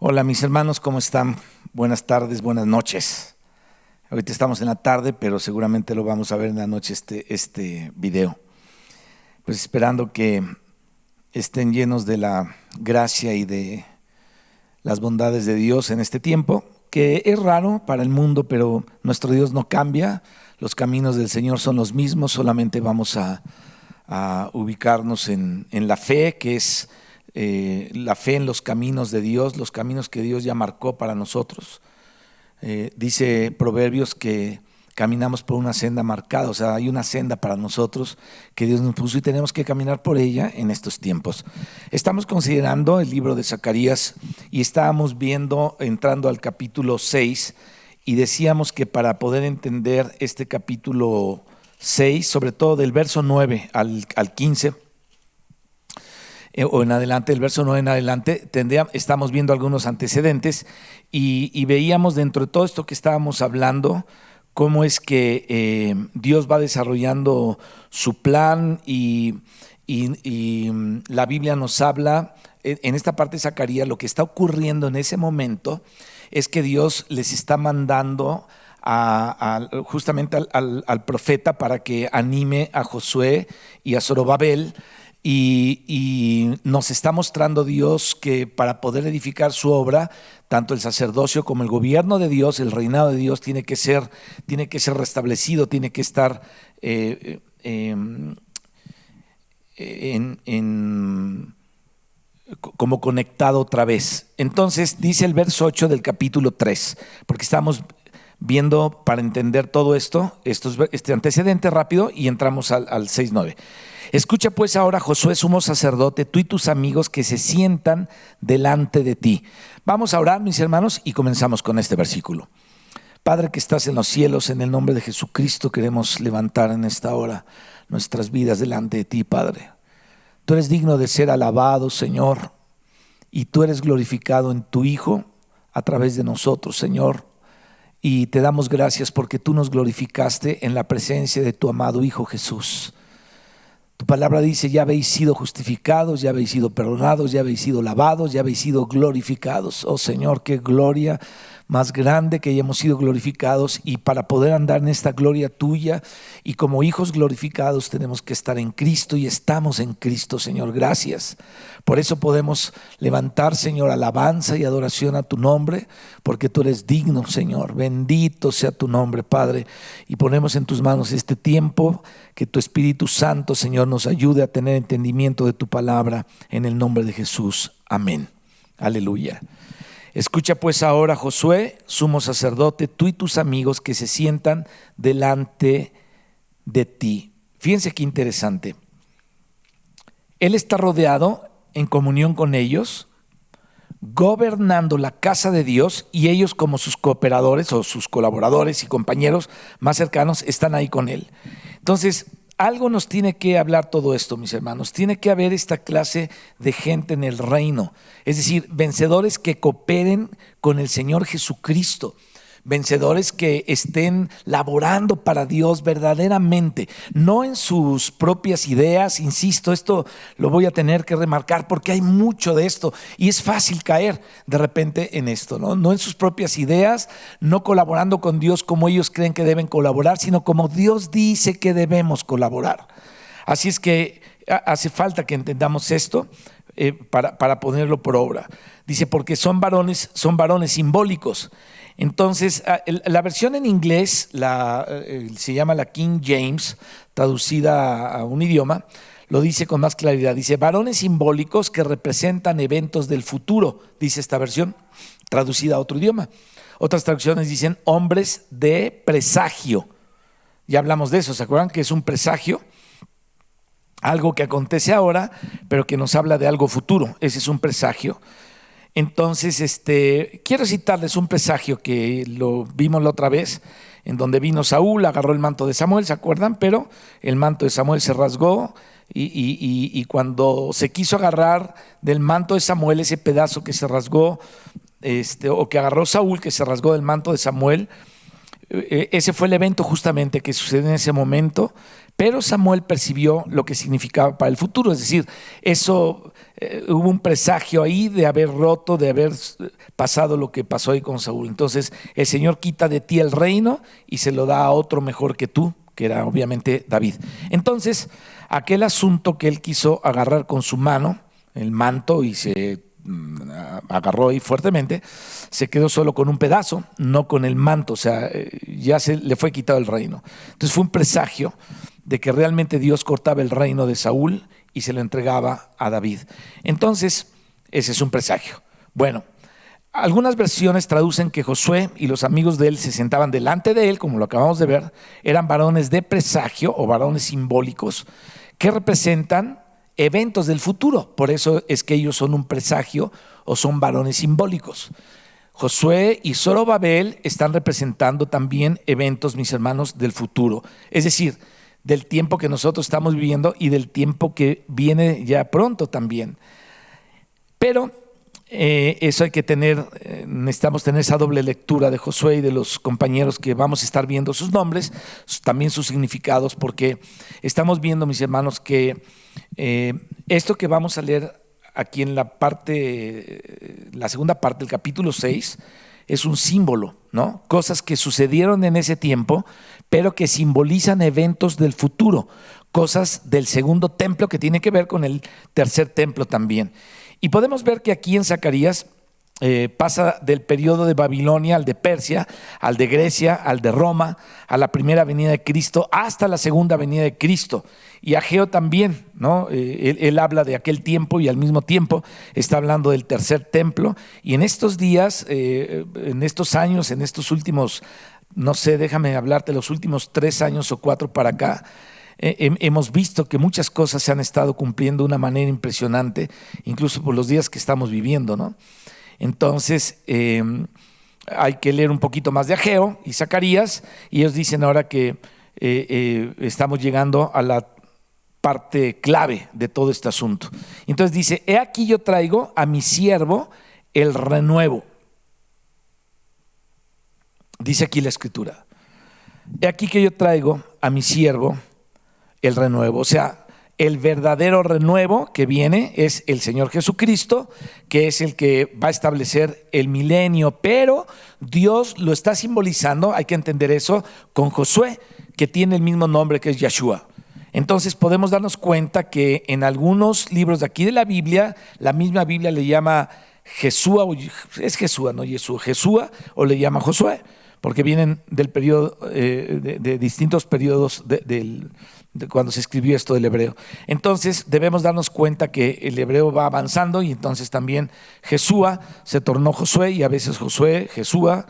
Hola mis hermanos, ¿cómo están? Buenas tardes, buenas noches. Ahorita estamos en la tarde, pero seguramente lo vamos a ver en la noche este video. Pues esperando que estén llenos de la gracia y de las bondades de Dios en este tiempo, que es raro para el mundo, pero nuestro Dios no cambia. Los caminos del Señor son los mismos, solamente vamos a ubicarnos en la fe, que es la fe en los caminos de Dios, los caminos que Dios ya marcó para nosotros. Dice Proverbios que caminamos por una senda marcada, o sea, hay una senda para nosotros que Dios nos puso y tenemos que caminar por ella en estos tiempos. Estamos considerando el libro de Zacarías y estábamos viendo, entrando al capítulo 6, y decíamos que para poder entender este capítulo 6, sobre todo del verso 9 al 15, o en adelante, el verso 9 en adelante, estamos viendo algunos antecedentes y veíamos dentro de todo esto que estábamos hablando, cómo es que Dios va desarrollando su plan y la Biblia nos habla, en esta parte de Zacarías, lo que está ocurriendo en ese momento es que Dios les está mandando justamente al profeta para que anime a Josué y a Zorobabel. Y nos está mostrando Dios que para poder edificar su obra, tanto el sacerdocio como el gobierno de Dios, el reinado de Dios tiene que ser restablecido, tiene que estar como conectado otra vez. Entonces dice el verso 8 del capítulo 3, porque estamos viendo para entender todo esto, este antecedente rápido, y entramos al 6:9. Escucha pues ahora, Josué, sumo sacerdote, tú y tus amigos que se sientan delante de ti. Vamos a orar, mis hermanos, y comenzamos con este versículo. Padre que estás en los cielos, en el nombre de Jesucristo queremos levantar en esta hora nuestras vidas delante de ti, Padre. Tú eres digno de ser alabado, Señor, y tú eres glorificado en tu Hijo a través de nosotros, Señor. Y te damos gracias porque tú nos glorificaste en la presencia de tu amado Hijo Jesús. Tu palabra dice, ya habéis sido justificados, ya habéis sido perdonados, ya habéis sido lavados, ya habéis sido glorificados. Oh Señor, qué gloria más grande que hayamos sido glorificados, y para poder andar en esta gloria tuya y como hijos glorificados tenemos que estar en Cristo, y estamos en Cristo, Señor. Gracias. Por eso podemos levantar, Señor, alabanza y adoración a tu nombre, porque tú eres digno, Señor. Bendito sea tu nombre, Padre, y ponemos en tus manos este tiempo, que tu Espíritu Santo, Señor, nos ayude a tener entendimiento de tu palabra, en el nombre de Jesús. Amén. Aleluya. Escucha pues ahora, Josué, sumo sacerdote, tú y tus amigos que se sientan delante de ti. Fíjense qué interesante. Él está rodeado en comunión con ellos, gobernando la casa de Dios, y ellos, como sus cooperadores o sus colaboradores y compañeros más cercanos, están ahí con él. Entonces, algo nos tiene que hablar todo esto, mis hermanos. Tiene que haber esta clase de gente en el reino, es decir, vencedores que cooperen con el Señor Jesucristo, vencedores que estén laborando para Dios verdaderamente, no en sus propias ideas. Insisto, esto lo voy a tener que remarcar porque hay mucho de esto y es fácil caer de repente en esto, no en sus propias ideas, no colaborando con Dios como ellos creen que deben colaborar, sino como Dios dice que debemos colaborar. Así es que hace falta que entendamos esto para ponerlo por obra. Dice, porque son varones simbólicos. Entonces, la versión en inglés se llama la King James, traducida a un idioma, lo dice con más claridad. Dice, varones simbólicos que representan eventos del futuro, dice esta versión, traducida a otro idioma. Otras traducciones dicen hombres de presagio. Ya hablamos de eso, ¿se acuerdan? Que es un presagio, algo que acontece ahora, pero que nos habla de algo futuro. Ese es un presagio. Entonces, quiero citarles un presagio que lo vimos la otra vez, en donde vino Saúl, agarró el manto de Samuel, ¿se acuerdan? Pero el manto de Samuel se rasgó y cuando se quiso agarrar del manto de Samuel, ese pedazo que se rasgó, o que agarró Saúl, que se rasgó del manto de Samuel, ese fue el evento justamente que sucedió en ese momento, Pero Samuel percibió lo que significaba para el futuro, es decir, eso hubo un presagio ahí de haber roto, de haber pasado lo que pasó ahí con Saúl. Entonces el Señor quita de ti el reino y se lo da a otro mejor que tú, que era obviamente David. Entonces aquel asunto que él quiso agarrar con su mano, el manto, y se agarró ahí fuertemente, se quedó solo con un pedazo, no con el manto, o sea, ya se le fue quitado el reino. Entonces fue un presagio de que realmente Dios cortaba el reino de Saúl y se lo entregaba a David. Entonces, ese es un presagio. Bueno, algunas versiones traducen que Josué y los amigos de él se sentaban delante de él, como lo acabamos de ver, eran varones de presagio o varones simbólicos que representan eventos del futuro. Por eso es que ellos son un presagio o son varones simbólicos. Josué y Zorobabel están representando también eventos, mis hermanos, del futuro. Es decir, del tiempo que nosotros estamos viviendo y del tiempo que viene ya pronto también. Pero eso hay que tener, necesitamos tener esa doble lectura de Josué y de los compañeros que vamos a estar viendo sus nombres, también sus significados, porque estamos viendo, mis hermanos, que esto que vamos a leer aquí en la segunda parte del capítulo 6 es un símbolo, ¿no? Cosas que sucedieron en ese tiempo, pero que simbolizan eventos del futuro, cosas del segundo templo que tiene que ver con el tercer templo también. Y podemos ver que aquí en Zacarías pasa del periodo de Babilonia al de Persia, al de Grecia, al de Roma, a la primera venida de Cristo, hasta la segunda venida de Cristo. Y Ageo también, ¿no? Él habla de aquel tiempo y al mismo tiempo está hablando del tercer templo. Y en estos días, en estos años, en estos últimos, no sé, déjame hablarte, los últimos 3 años o 4 para acá, hemos visto que muchas cosas se han estado cumpliendo de una manera impresionante, incluso por los días que estamos viviendo, ¿no? Entonces, hay que leer un poquito más de Ageo y Zacarías, y ellos dicen ahora que estamos llegando a la parte clave de todo este asunto. Entonces dice: he aquí yo traigo a mi siervo el renuevo. Dice aquí la escritura: he aquí que yo traigo a mi siervo el renuevo. O sea, el verdadero renuevo que viene es el Señor Jesucristo, que es el que va a establecer el milenio, pero Dios lo está simbolizando, hay que entender eso, con Josué, que tiene el mismo nombre, que es Yeshua. Entonces podemos darnos cuenta que en algunos libros de aquí de la Biblia, la misma Biblia le llama Jesúa, es Jesúa, no Yeshua, Jesúa, o le llama Josué, porque vienen del periodo, de distintos periodos de cuando se escribió esto del hebreo. Entonces debemos darnos cuenta que el hebreo va avanzando, y entonces también Jesúa se tornó Josué, y a veces Josué, Jesúa,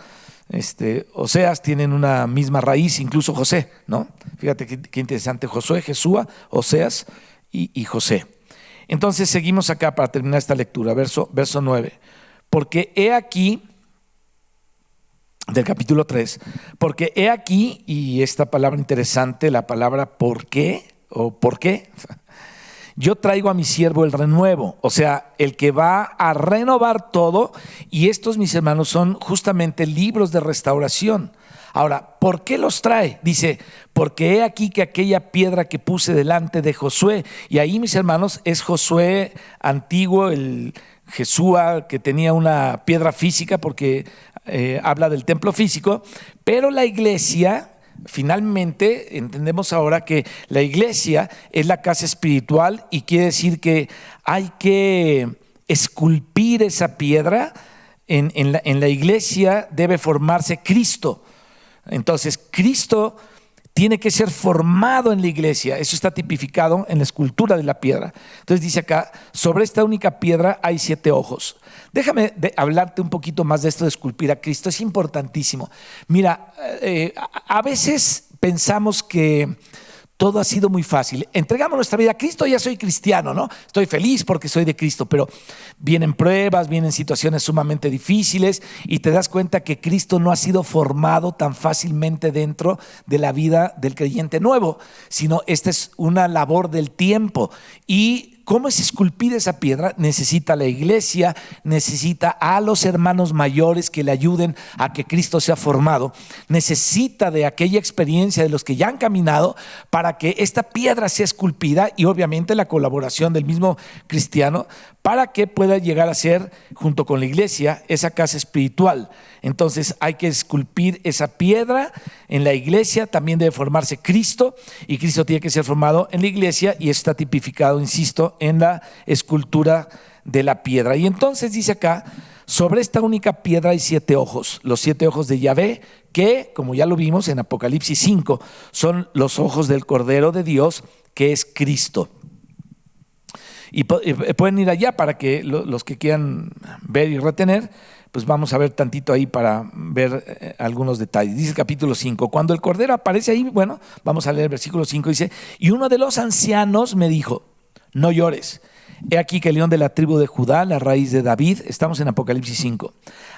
Oseas tienen una misma raíz, incluso José, ¿no? Fíjate qué interesante: Josué, Jesúa, Oseas y José. Entonces seguimos acá para terminar esta lectura, verso 9. Porque he aquí, del capítulo 3, porque he aquí, y esta palabra interesante, la palabra ¿por qué? O ¿por qué? Yo traigo a mi siervo el renuevo, o sea, el que va a renovar todo. Y estos, mis hermanos, son justamente libros de restauración. Ahora, ¿por qué los trae? Dice: porque he aquí que aquella piedra que puse delante de Josué. Y ahí, mis hermanos, es Josué antiguo, el Jesúa, que tenía una piedra física, porque habla del templo físico. Pero la iglesia, finalmente entendemos ahora que la iglesia es la casa espiritual, y quiere decir que hay que esculpir esa piedra. En la iglesia debe formarse Cristo. Entonces Cristo tiene que ser formado en la iglesia. Eso está tipificado en la escultura de la piedra. Entonces dice acá: sobre esta única piedra hay 7 ojos. Déjame hablarte un poquito más de esto de esculpir a Cristo. Es importantísimo. Mira, a veces pensamos que todo ha sido muy fácil. Entregamos nuestra vida a Cristo, ya soy cristiano, ¿no? Estoy feliz porque soy de Cristo. Pero vienen pruebas, vienen situaciones sumamente difíciles, y te das cuenta que Cristo no ha sido formado tan fácilmente dentro de la vida del creyente nuevo, sino esta es una labor del tiempo. Y cómo es esculpida esa piedra? Necesita a la iglesia, necesita a los hermanos mayores que le ayuden a que Cristo sea formado, necesita de aquella experiencia de los que ya han caminado para que esta piedra sea esculpida, y obviamente la colaboración del mismo cristiano para que pueda llegar a ser, junto con la iglesia, esa casa espiritual. Entonces hay que esculpir esa piedra en la iglesia, también debe formarse Cristo, y Cristo tiene que ser formado en la iglesia, y eso está tipificado, insisto, en la escultura de la piedra. Y entonces dice acá, sobre esta única piedra hay 7 ojos, los 7 ojos de Yahvé, que, como ya lo vimos en Apocalipsis 5, son los ojos del Cordero de Dios, que es Cristo. Y pueden ir allá para que los que quieran ver y retener, pues vamos a ver tantito ahí para ver algunos detalles. Dice el capítulo 5, cuando el Cordero aparece ahí, bueno, vamos a leer el versículo 5, dice, y uno de los ancianos me dijo, no llores, he aquí que el león de la tribu de Judá, la raíz de David, estamos en Apocalipsis 5,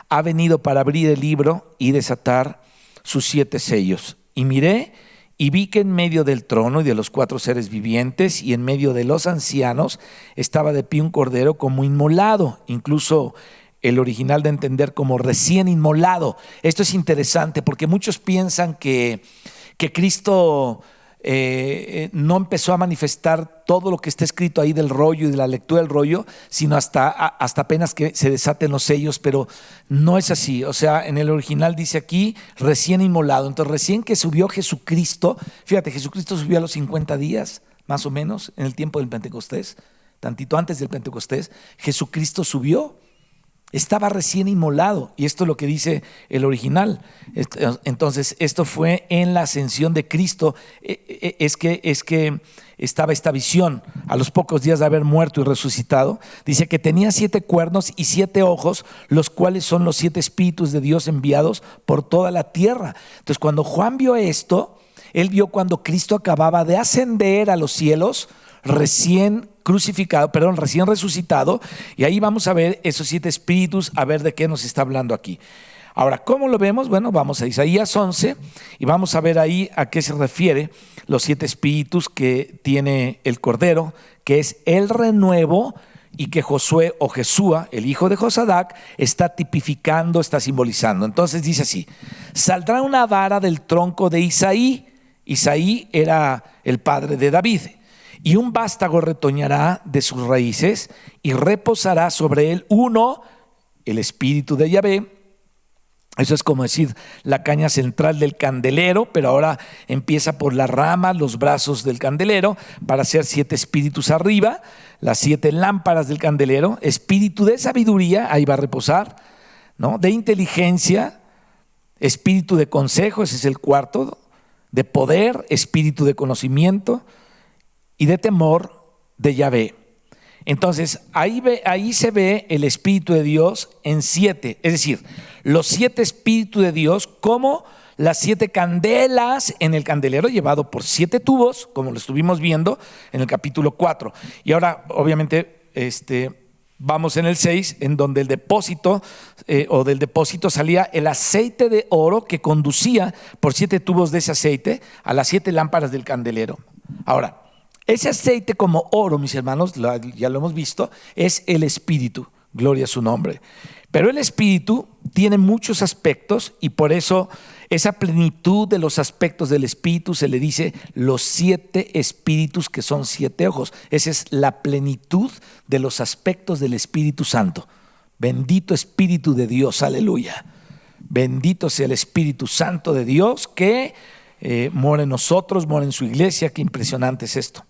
ha venido para abrir el libro y desatar sus 7 sellos. Y miré y vi que en medio del trono y de los 4 seres vivientes y en medio de los ancianos estaba de pie un cordero como inmolado, incluso el original de entender como recién inmolado. Esto es interesante porque muchos piensan que Cristo no empezó a manifestar todo lo que está escrito ahí del rollo y de la lectura del rollo, sino hasta apenas que se desaten los sellos, pero no es así. O sea, en el original dice aquí recién inmolado. Entonces recién que subió Jesucristo, fíjate, Jesucristo subió a los 50 días, más o menos, en el tiempo del Pentecostés, tantito antes del Pentecostés, Jesucristo subió. Estaba recién inmolado, y esto es lo que dice el original. Entonces, esto fue en la ascensión de Cristo. Es que estaba esta visión a los pocos días de haber muerto y resucitado. Dice que tenía 7 cuernos y 7 ojos, los cuales son los 7 espíritus de Dios enviados por toda la tierra. Entonces, cuando Juan vio esto, él vio cuando Cristo acababa de ascender a los cielos, recién resucitado, y ahí vamos a ver esos 7 espíritus, a ver de qué nos está hablando aquí. Ahora, ¿cómo lo vemos? Bueno, vamos a Isaías 11 y vamos a ver ahí a qué se refiere los 7 espíritus que tiene el Cordero, que es el renuevo, y que Josué o Jesúa, el hijo de Josadac, está tipificando, está simbolizando. Entonces dice así: saldrá una vara del tronco de Isaí. Isaí era el padre de David. Y un vástago retoñará de sus raíces y reposará sobre él el espíritu de Yahvé. Eso es como decir la caña central del candelero, pero ahora empieza por la rama, los brazos del candelero, para hacer 7 espíritus arriba, las 7 lámparas del candelero. Espíritu de sabiduría, ahí va a reposar, ¿no? De inteligencia, espíritu de consejo, ese es el 4, de poder, espíritu de conocimiento, y de temor de Yahvé. Entonces ahí se ve el Espíritu de Dios en 7, es decir, los 7 Espíritus de Dios como las 7 candelas en el candelero llevado por 7 tubos, como lo estuvimos viendo en el capítulo 4. Y ahora obviamente vamos en el 6, en donde del depósito salía el aceite de oro que conducía por 7 tubos de ese aceite a las 7 lámparas del candelero. Ahora, ese aceite como oro, mis hermanos, ya lo hemos visto, es el Espíritu, gloria a su nombre. Pero el Espíritu tiene muchos aspectos, y por eso esa plenitud de los aspectos del Espíritu se le dice los 7 espíritus, que son 7 ojos. Esa es la plenitud de los aspectos del Espíritu Santo. Bendito Espíritu de Dios, aleluya. Bendito sea el Espíritu Santo de Dios que mora en nosotros, mora en su iglesia. Qué impresionante es esto.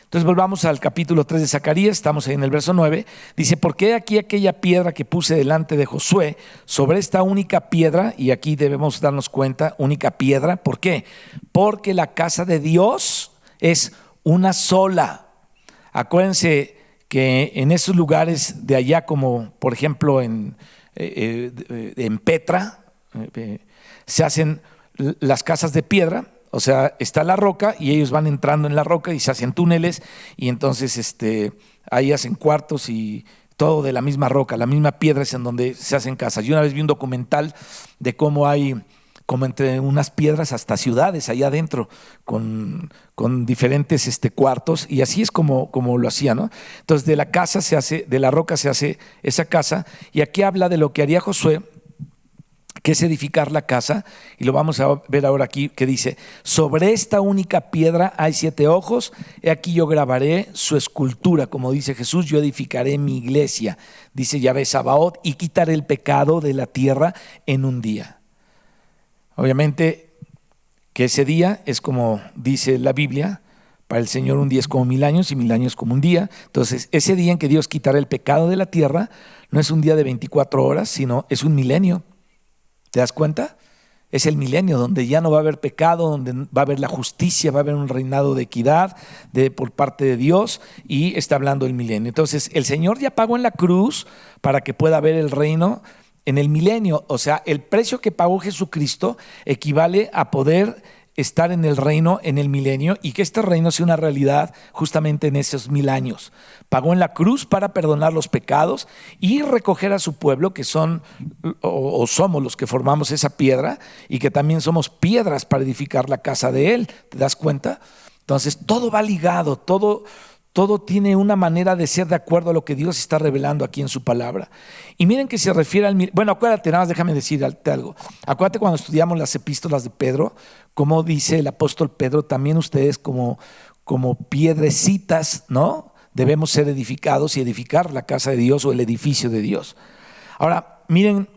Entonces volvamos al capítulo 3 de Zacarías, estamos ahí en el verso 9, dice: porque aquí aquella piedra que puse delante de Josué, sobre esta única piedra, y aquí debemos darnos cuenta, única piedra, ¿por qué? Porque la casa de Dios es una sola. Acuérdense que en esos lugares de allá, como por ejemplo en Petra, se hacen las casas de piedra. O sea, está la roca y ellos van entrando en la roca y se hacen túneles, y entonces ahí hacen cuartos y todo de la misma roca, la misma piedra es en donde se hacen casas. Yo una vez vi un documental de cómo hay como entre unas piedras hasta ciudades allá adentro, con diferentes cuartos, y así es como lo hacía, ¿no? Entonces de la casa se hace, de la roca se hace esa casa, y aquí habla de lo que haría Josué, que es edificar la casa, y lo vamos a ver ahora aquí, que dice: sobre esta única piedra hay 7 ojos, he aquí yo grabaré su escultura, como dice Jesús, yo edificaré mi iglesia, dice Yahvé Sabaoth, y quitaré el pecado de la tierra en un día. Obviamente que ese día es como dice la Biblia, para el Señor un día es como 1000 años y 1000 años como un día. Entonces ese día en que Dios quitará el pecado de la tierra no es un día de 24 horas, sino es un milenio. ¿Te das cuenta? Es el milenio donde ya no va a haber pecado, donde va a haber la justicia, va a haber un reinado de equidad por parte de Dios, y está hablando del milenio. Entonces el Señor ya pagó en la cruz para que pueda haber el reino en el milenio. O sea, el precio que pagó Jesucristo equivale a poder estar en el reino en el milenio, y que este reino sea una realidad justamente en esos 1000 años. Pagó en la cruz para perdonar los pecados y recoger a su pueblo, que son o somos los que formamos esa piedra, y que también somos piedras para edificar la casa de Él. ¿Te das cuenta? Entonces todo va ligado, todo tiene una manera de ser de acuerdo a lo que Dios está revelando aquí en su palabra. Y miren que se refiere al... Bueno, acuérdate, nada más déjame decirte algo. Acuérdate cuando estudiamos las epístolas de Pedro, como dice el apóstol Pedro, también ustedes como piedrecitas, ¿no? Debemos ser edificados y edificar la casa de Dios o el edificio de Dios. Ahora, miren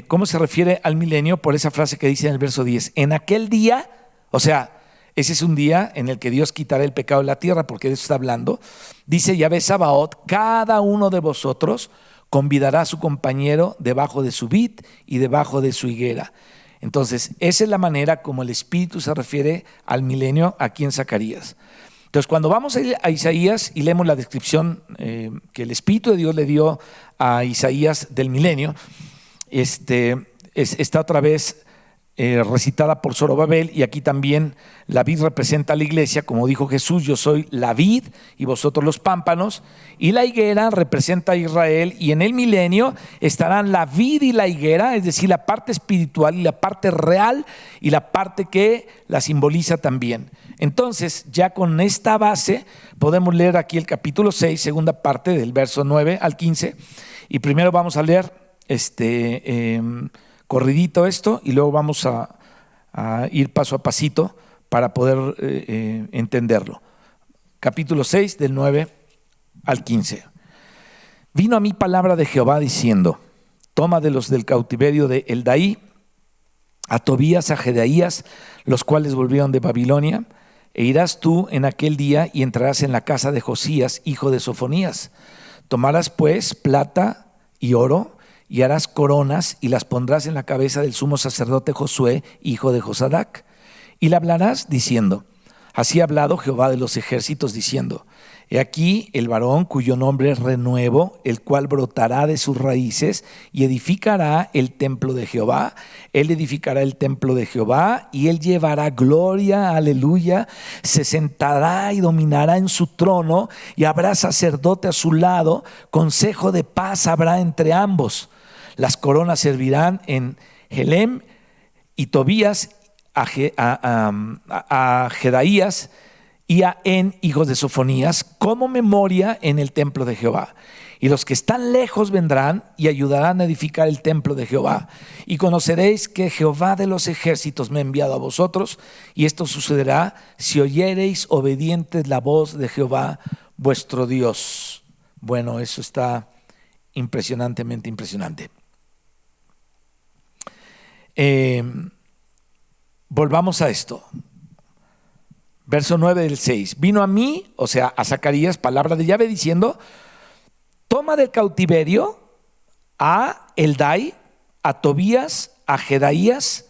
cómo se refiere al milenio por esa frase que dice en el verso 10. En aquel día, o sea, ese es un día en el que Dios quitará el pecado de la tierra, porque de eso está hablando. Dice Yahvé Sabaoth: cada uno de vosotros convidará a su compañero debajo de su vid y debajo de su higuera. Entonces, esa es la manera como el Espíritu se refiere al milenio aquí en Zacarías. Entonces, cuando vamos a Isaías y leemos la descripción que el Espíritu de Dios le dio a Isaías del milenio, está otra vez recitada por Zorobabel, y aquí también la vid representa a la iglesia, como dijo Jesús: yo soy la vid y vosotros los pámpanos, y la higuera representa a Israel, y en el milenio estarán la vid y la higuera, es decir, la parte espiritual y la parte real y la parte que la simboliza también. Entonces, ya con esta base podemos leer aquí el capítulo 6, segunda parte, del verso 9 al 15, y primero vamos a leer corridito esto, y luego vamos a ir paso a pasito para poder entenderlo. Capítulo 6, del 9 al 15. Vino a mí palabra de Jehová diciendo: toma de los del cautiverio de Eldaí a Tobías, a Jedaías, los cuales volvieron de Babilonia, e irás tú en aquel día y entrarás en la casa de Josías, hijo de Sofonías. Tomarás pues plata y oro, y harás coronas y las pondrás en la cabeza del sumo sacerdote Josué, hijo de Josadac. Y le hablarás diciendo: así ha hablado Jehová de los ejércitos, diciendo: he aquí el varón cuyo nombre es Renuevo, el cual brotará de sus raíces y edificará el templo de Jehová. Él edificará el templo de Jehová, y él llevará gloria, aleluya. Se sentará y dominará en su trono, y habrá sacerdote a su lado. Consejo de paz habrá entre ambos. Las coronas servirán en Helem y Tobías a Jedaías y a En, hijos de Sofonías, como memoria en el templo de Jehová. Y los que están lejos vendrán y ayudarán a edificar el templo de Jehová. Y conoceréis que Jehová de los ejércitos me ha enviado a vosotros, y esto sucederá si oyereis obedientes la voz de Jehová vuestro Dios. Bueno, eso está impresionantemente impresionante. Volvamos a esto. Verso 9 del 6. Vino a mí, o sea, a Zacarías, palabra de Yahvé diciendo: toma del cautiverio a Eldai, a Tobías, a Jedaías,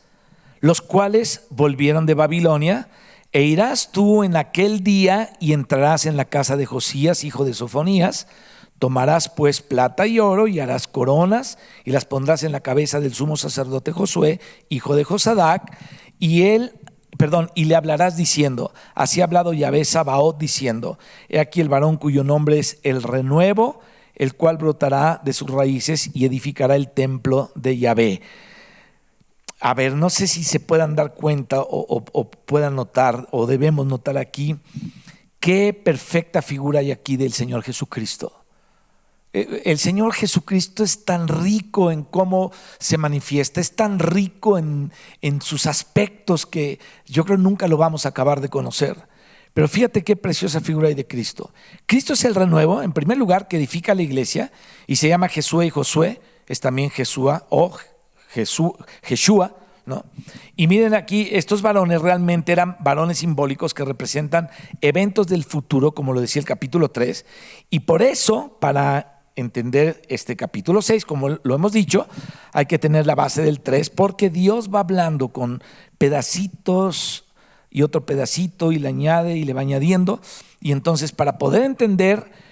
los cuales volvieron de Babilonia, e irás tú en aquel día y entrarás en la casa de Josías, hijo de Sofonías. Tomarás pues plata y oro y harás coronas y las pondrás en la cabeza del sumo sacerdote Josué, hijo de Josadac, y le hablarás diciendo: así ha hablado Yahvé Sabaoth diciendo: he aquí el varón cuyo nombre es el Renuevo, el cual brotará de sus raíces y edificará el templo de Yahvé. A ver, no sé si se puedan dar cuenta o puedan notar o debemos notar aquí qué perfecta figura hay aquí del Señor Jesucristo. El Señor Jesucristo es tan rico en cómo se manifiesta, es tan rico en sus aspectos que yo creo nunca lo vamos a acabar de conocer. Pero fíjate qué preciosa figura hay de Cristo. Cristo es el renuevo, en primer lugar, que edifica la iglesia y se llama Jesús y Josué, es también Jesúa o Jeshua, ¿no? Y miren aquí, estos varones realmente eran varones simbólicos que representan eventos del futuro, como lo decía el capítulo 3, y por eso, para entender este capítulo 6, como lo hemos dicho, hay que tener la base del 3, porque Dios va hablando con pedacitos y otro pedacito y le añade y le va añadiendo, y entonces para poder entender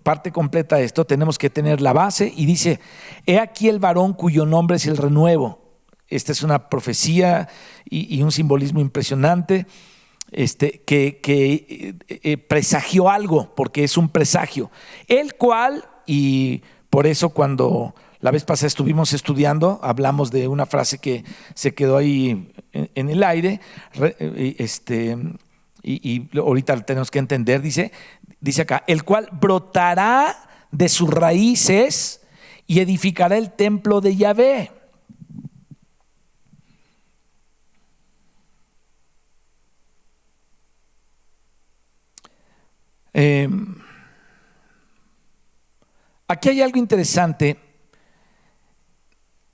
parte completa de esto tenemos que tener la base, y dice: he aquí el varón cuyo nombre es el renuevo. Esta es una profecía y un simbolismo impresionante. Que presagió algo, porque es un presagio, el cual, y por eso cuando la vez pasada estuvimos estudiando, hablamos de una frase que se quedó ahí en el aire, y ahorita tenemos que entender, dice acá: el cual brotará de sus raíces y edificará el templo de Yahvé. Aquí hay algo interesante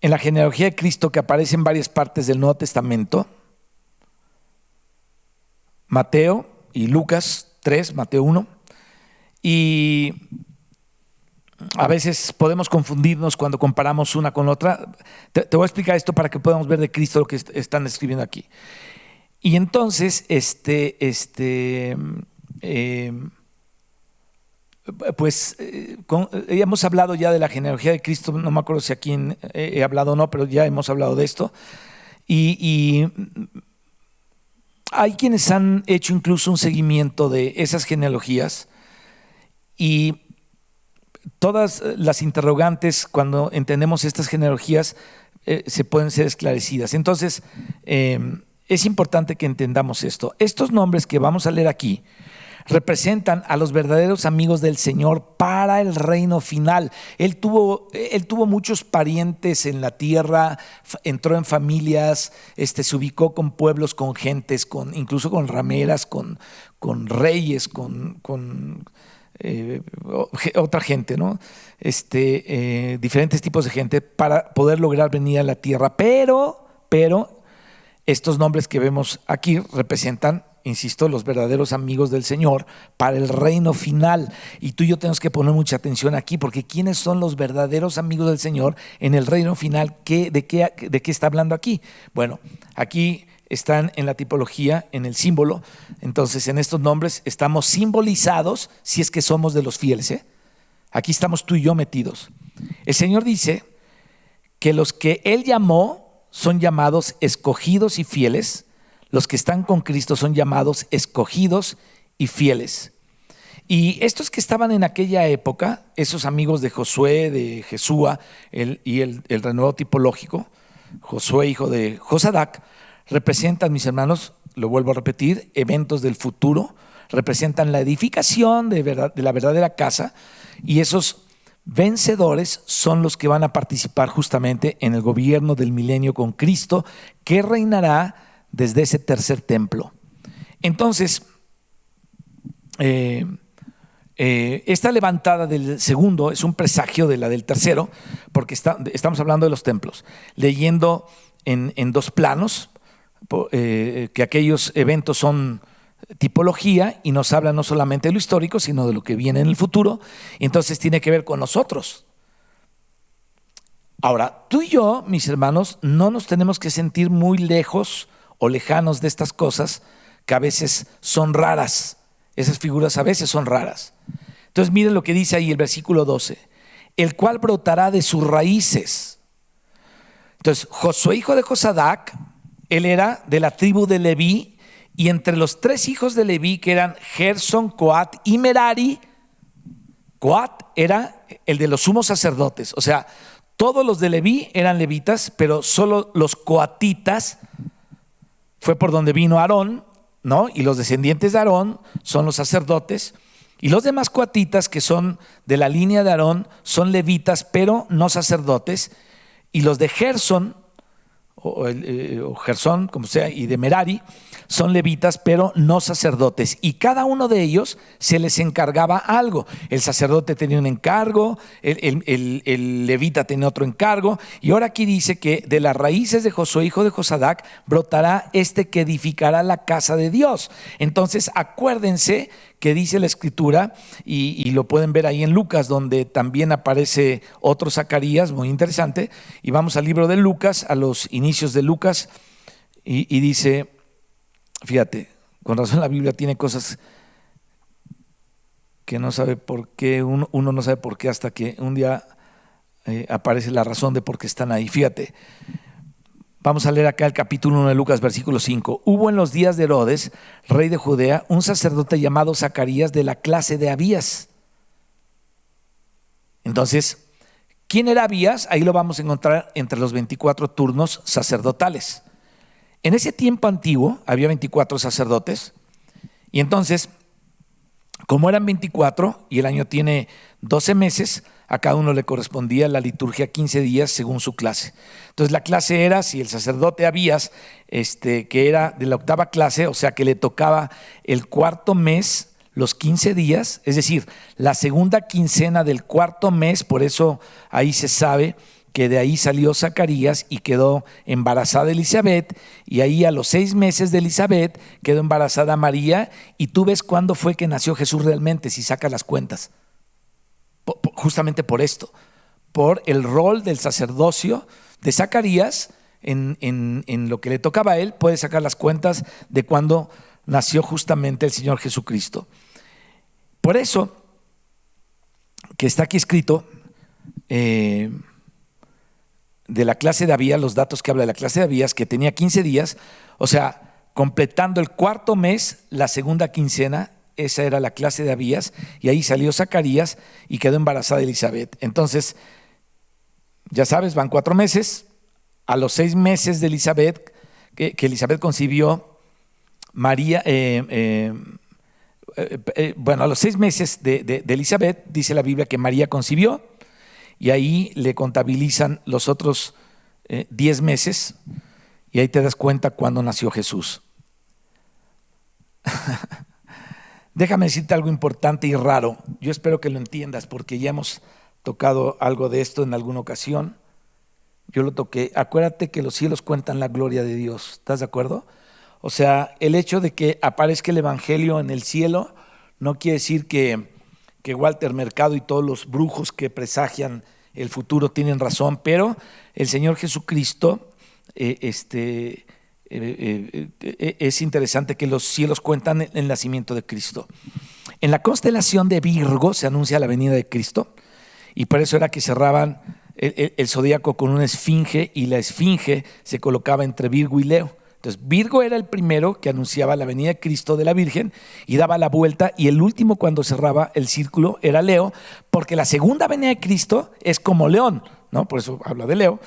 en la genealogía de Cristo que aparece en varias partes del Nuevo Testamento. Mateo y Lucas 3, Mateo 1. Y a veces podemos confundirnos cuando comparamos una con otra. Te voy a explicar esto para que podamos ver de Cristo lo que están escribiendo aquí. Y entonces, hemos hablado ya de la genealogía de Cristo, no me acuerdo si aquí he hablado o no, pero ya hemos hablado de esto. Y hay quienes han hecho incluso un seguimiento de esas genealogías, y todas las interrogantes cuando entendemos estas genealogías se pueden ser esclarecidas. Entonces, es importante que entendamos esto. Estos nombres que vamos a leer aquí representan a los verdaderos amigos del Señor para el reino final. Él tuvo muchos parientes en la tierra, entró en familias, se ubicó con pueblos, con gentes, incluso con rameras, con reyes, con otra gente, ¿no? Diferentes tipos de gente para poder lograr venir a la tierra. Pero estos nombres que vemos aquí representan, insisto, los verdaderos amigos del Señor para el reino final. Y tú y yo tenemos que poner mucha atención aquí, porque ¿quiénes son los verdaderos amigos del Señor en el reino final? ¿De qué está hablando aquí? Bueno, aquí están en la tipología, en el símbolo. Entonces, en estos nombres estamos simbolizados, si es que somos de los fieles, Aquí estamos tú y yo metidos. El Señor dice que los que Él llamó son llamados escogidos y fieles. Los que están con Cristo son llamados escogidos y fieles. Y estos que estaban en aquella época, esos amigos de Josué, de Jesúa, el renuevo tipológico, Josué hijo de Josadac, representan, mis hermanos, lo vuelvo a repetir, eventos del futuro, representan la edificación de la verdadera casa, y esos vencedores son los que van a participar justamente en el gobierno del milenio con Cristo, que reinará desde ese tercer templo. Entonces, esta levantada del segundo es un presagio de la del tercero, porque estamos hablando de los templos, leyendo en dos planos, que aquellos eventos son tipología y nos habla no solamente de lo histórico, sino de lo que viene en el futuro, y entonces tiene que ver con nosotros. Ahora, tú y yo, mis hermanos, no nos tenemos que sentir muy lejos o lejanos de estas cosas que a veces son raras. Esas figuras a veces son raras. Entonces miren lo que dice ahí el versículo 12: el cual brotará de sus raíces. Entonces, Josué hijo de Josadac, él era de la tribu de Leví, y entre los tres hijos de Leví, que eran Gerson, Coat y Merari, Coat era el de los sumos sacerdotes. O sea, Todos los de Leví eran levitas, pero solo los coatitas fue por donde vino Aarón, ¿no? Y los descendientes de Aarón son los sacerdotes. Y los demás coatitas, que son de la línea de Aarón, son levitas, pero no sacerdotes. Y los de Gersón, o Gersón, como sea, y de Merari, son levitas, pero no sacerdotes. Y cada uno de ellos se les encargaba algo. El sacerdote tenía un encargo, el levita tenía otro encargo. Y ahora aquí dice que de las raíces de Josué, hijo de Josadac, brotará este que edificará la casa de Dios. Entonces, acuérdense que dice la escritura, y lo pueden ver ahí en Lucas, donde también aparece otro Zacarías, muy interesante. Y vamos al libro de Lucas, a los inicios de Lucas, y dice, fíjate, con razón la Biblia tiene cosas que no sabe por qué, uno no sabe por qué hasta que un día aparece la razón de por qué están ahí. Fíjate, vamos a leer acá el capítulo 1 de Lucas, versículo 5. Hubo en los días de Herodes, rey de Judea, un sacerdote llamado Zacarías de la clase de Abías. Entonces, ¿quién era Abías? Ahí lo vamos a encontrar entre los 24 turnos sacerdotales. En ese tiempo antiguo había 24 sacerdotes, y entonces, como eran 24 y el año tiene 12 meses, a cada uno le correspondía la liturgia 15 días según su clase. Entonces la clase era, si el sacerdote Abías, que era de la octava clase, o sea que le tocaba el cuarto mes, los 15 días, es decir, la segunda quincena del cuarto mes, por eso ahí se sabe que de ahí salió Zacarías y quedó embarazada Elizabeth, y ahí a los 6 meses de Elizabeth quedó embarazada María, y tú ves cuándo fue que nació Jesús realmente, si sacas las cuentas. Justamente por esto, por el rol del sacerdocio de Zacarías en lo que le tocaba a él, puede sacar las cuentas de cuándo nació justamente el Señor Jesucristo. Por eso que está aquí escrito de la clase de Abías, los datos que habla de la clase de Abías, que tenía 15 días, o sea, completando el cuarto mes, la segunda quincena. Esa era la clase de Abías, y ahí salió Zacarías y quedó embarazada Elizabeth. Entonces, ya sabes, van 4 meses. A los 6 meses de Elizabeth, que Elizabeth concibió, María, a los 6 meses de Elizabeth, dice la Biblia que María concibió, y ahí le contabilizan los otros 10 meses, y ahí te das cuenta cuándo nació Jesús. Déjame decirte algo importante y raro. Yo espero que lo entiendas, porque ya hemos tocado algo de esto en alguna ocasión. Yo lo toqué. Acuérdate que los cielos cuentan la gloria de Dios. ¿Estás de acuerdo? O sea, el hecho de que aparezca el evangelio en el cielo no quiere decir que Walter Mercado y todos los brujos que presagian el futuro tienen razón, pero el Señor Jesucristo es interesante que los cielos cuentan el nacimiento de Cristo. En la constelación de Virgo se anuncia la venida de Cristo, y por eso era que cerraban el zodíaco con una esfinge, y la esfinge se colocaba entre Virgo y Leo. Entonces Virgo era el primero que anunciaba la venida de Cristo de la Virgen y daba la vuelta, y el último cuando cerraba el círculo era Leo, porque la segunda venida de Cristo es como León, ¿no? Por eso habla de Leo,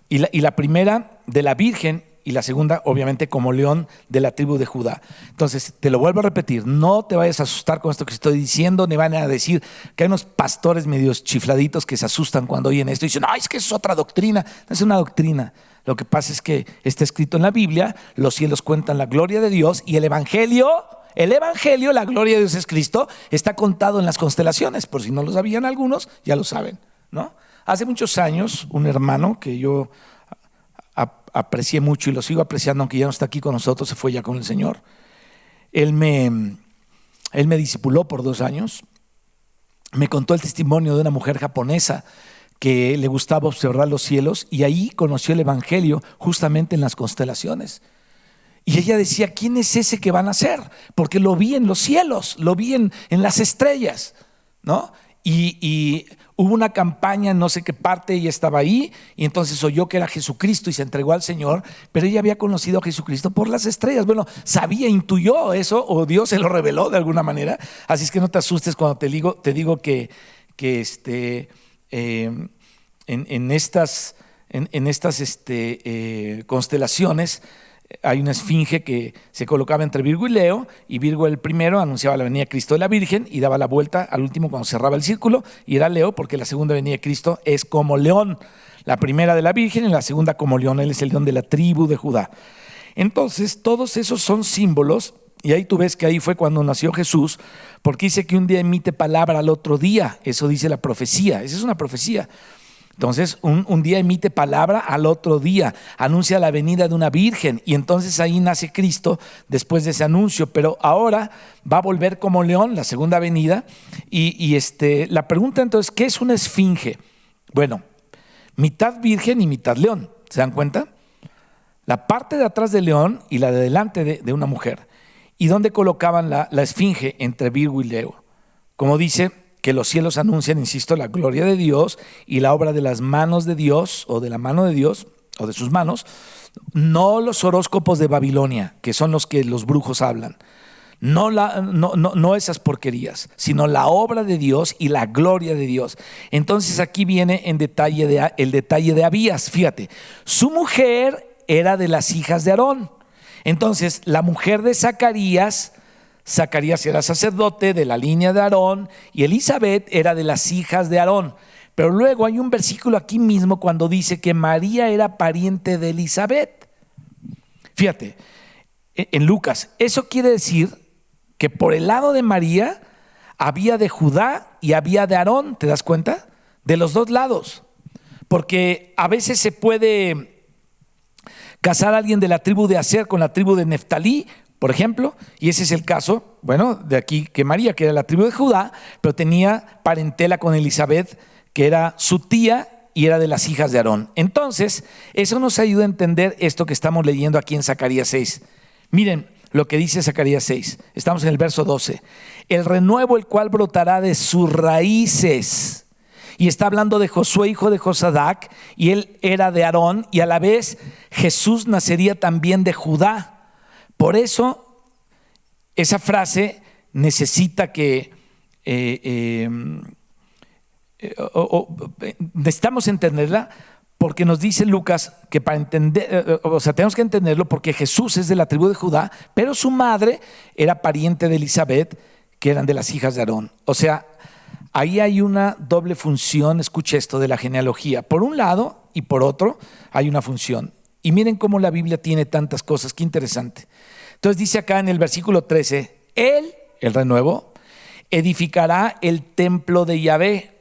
y la primera de la Virgen, y la segunda, obviamente, como león de la tribu de Judá. Entonces, te lo vuelvo a repetir, no te vayas a asustar con esto que estoy diciendo, ni van a decir que hay unos pastores medios chifladitos que se asustan cuando oyen esto y dicen, es que es otra doctrina. No es una doctrina. Lo que pasa es que está escrito en la Biblia, los cielos cuentan la gloria de Dios, y el evangelio, la gloria de Dios es Cristo, está contado en las constelaciones. Por si no lo sabían algunos, ya lo saben, ¿no? Hace muchos años, un hermano que yo aprecié mucho y lo sigo apreciando, aunque ya no está aquí con nosotros, se fue ya con el Señor. Él me discipuló por 2 años. Me contó el testimonio de una mujer japonesa que le gustaba observar los cielos, y ahí conoció el evangelio justamente en las constelaciones. Y ella decía, ¿quién es ese que van a ser? Porque lo vi en los cielos, lo vi en las estrellas, ¿no? Y hubo una campaña en no sé qué parte, ella estaba ahí, y entonces oyó que era Jesucristo y se entregó al Señor, pero ella había conocido a Jesucristo por las estrellas. Bueno, sabía, intuyó eso, o Dios se lo reveló de alguna manera. Así es que no te asustes cuando te digo que en estas, constelaciones hay una esfinge que se colocaba entre Virgo y Leo, y Virgo el primero anunciaba la venida de Cristo de la Virgen y daba la vuelta al último cuando cerraba el círculo, y era Leo porque la segunda venida de Cristo es como león, la primera de la Virgen y la segunda como león. Él es el león de la tribu de Judá. Entonces todos esos son símbolos, y ahí tú ves que ahí fue cuando nació Jesús, porque dice que un día emite palabra al otro día. Eso dice la profecía, esa es una profecía. Entonces, un día emite palabra al otro día, anuncia la venida de una virgen, y entonces ahí nace Cristo después de ese anuncio. Pero ahora va a volver como león, la segunda venida. La pregunta entonces, ¿qué es una esfinge? Bueno, mitad virgen y mitad león, ¿se dan cuenta? La parte de atrás del león y la de delante de una mujer. ¿Y dónde colocaban la esfinge? Entre Virgo y Leo. Como dice, que los cielos anuncian, insisto, la gloria de Dios y la obra de las manos de Dios, o de la mano de Dios, o de sus manos, no los horóscopos de Babilonia, que son los que los brujos hablan, no esas porquerías, sino la obra de Dios y la gloria de Dios. Entonces aquí viene el detalle de Abías. Fíjate, su mujer era de las hijas de Aarón. Entonces la mujer de Zacarías era sacerdote de la línea de Aarón, y Elizabeth era de las hijas de Aarón. Pero luego hay un versículo aquí mismo cuando dice que María era pariente de Elizabeth. Fíjate, en Lucas, eso quiere decir que por el lado de María había de Judá y había de Aarón, ¿te das cuenta? De los dos lados. Porque a veces se puede casar a alguien de la tribu de Aser con la tribu de Neftalí, por ejemplo, y ese es el caso, bueno, de aquí que María, que era la tribu de Judá, pero tenía parentela con Elizabeth, que era su tía y era de las hijas de Aarón. Entonces, eso nos ayuda a entender esto que estamos leyendo aquí en Zacarías 6. Miren lo que dice Zacarías 6, estamos en el verso 12. El renuevo, el cual brotará de sus raíces. Y está hablando de Josué, hijo de Josadac, y él era de Aarón, y a la vez Jesús nacería también de Judá. Por eso, esa frase necesita que necesitamos entenderla, porque nos dice Lucas que para entender, tenemos que entenderlo porque Jesús es de la tribu de Judá, pero su madre era pariente de Elizabeth, que eran de las hijas de Aarón. O sea, ahí hay una doble función, escucha esto, de la genealogía. Por un lado y por otro hay una función. Y miren cómo la Biblia tiene tantas cosas, qué interesante. Entonces dice acá en el versículo 13, Él, el renuevo, edificará el templo de Yahvé.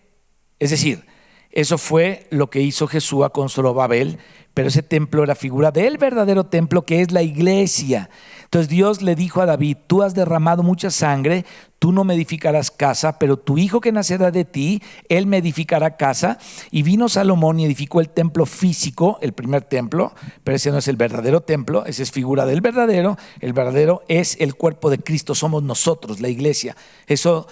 Es decir, eso fue lo que hizo Jesús con Zorobabel, pero ese templo era figura del verdadero templo, que es la iglesia. Entonces Dios le dijo a David, tú has derramado mucha sangre, tú no me edificarás casa, pero tu hijo que nacerá de ti, él me edificará casa. Y vino Salomón y edificó el templo físico, el primer templo, pero ese no es el verdadero templo, ese es figura del verdadero. El verdadero es el cuerpo de Cristo, somos nosotros, la iglesia. Eso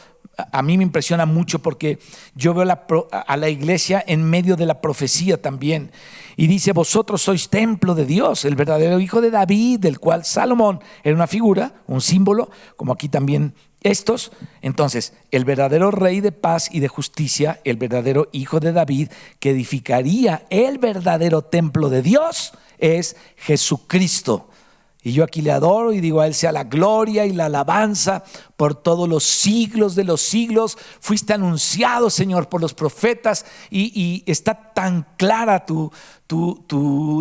a mí me impresiona mucho porque yo veo a la iglesia en medio de la profecía también. Y dice, vosotros sois templo de Dios, el verdadero hijo de David, del cual Salomón era una figura, un símbolo, como aquí también estos. Entonces, el verdadero rey de paz y de justicia, el verdadero hijo de David, que edificaría el verdadero templo de Dios, es Jesucristo. Y yo aquí le adoro y digo, a Él sea la gloria y la alabanza por todos los siglos de los siglos. Fuiste anunciado, Señor, por los profetas, y está tan clara tu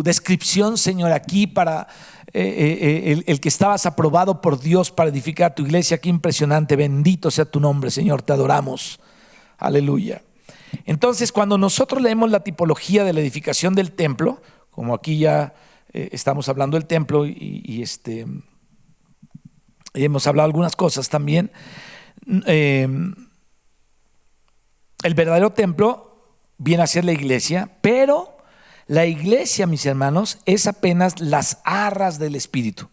descripción, Señor, aquí para el que estabas aprobado por Dios para edificar tu iglesia. Qué impresionante, bendito sea tu nombre, Señor, te adoramos. Aleluya. Entonces, cuando nosotros leemos la tipología de la edificación del templo, como aquí ya estamos hablando del templo y hemos hablado algunas cosas también. El verdadero templo viene a ser la iglesia, pero la iglesia, mis hermanos, es apenas las arras del Espíritu.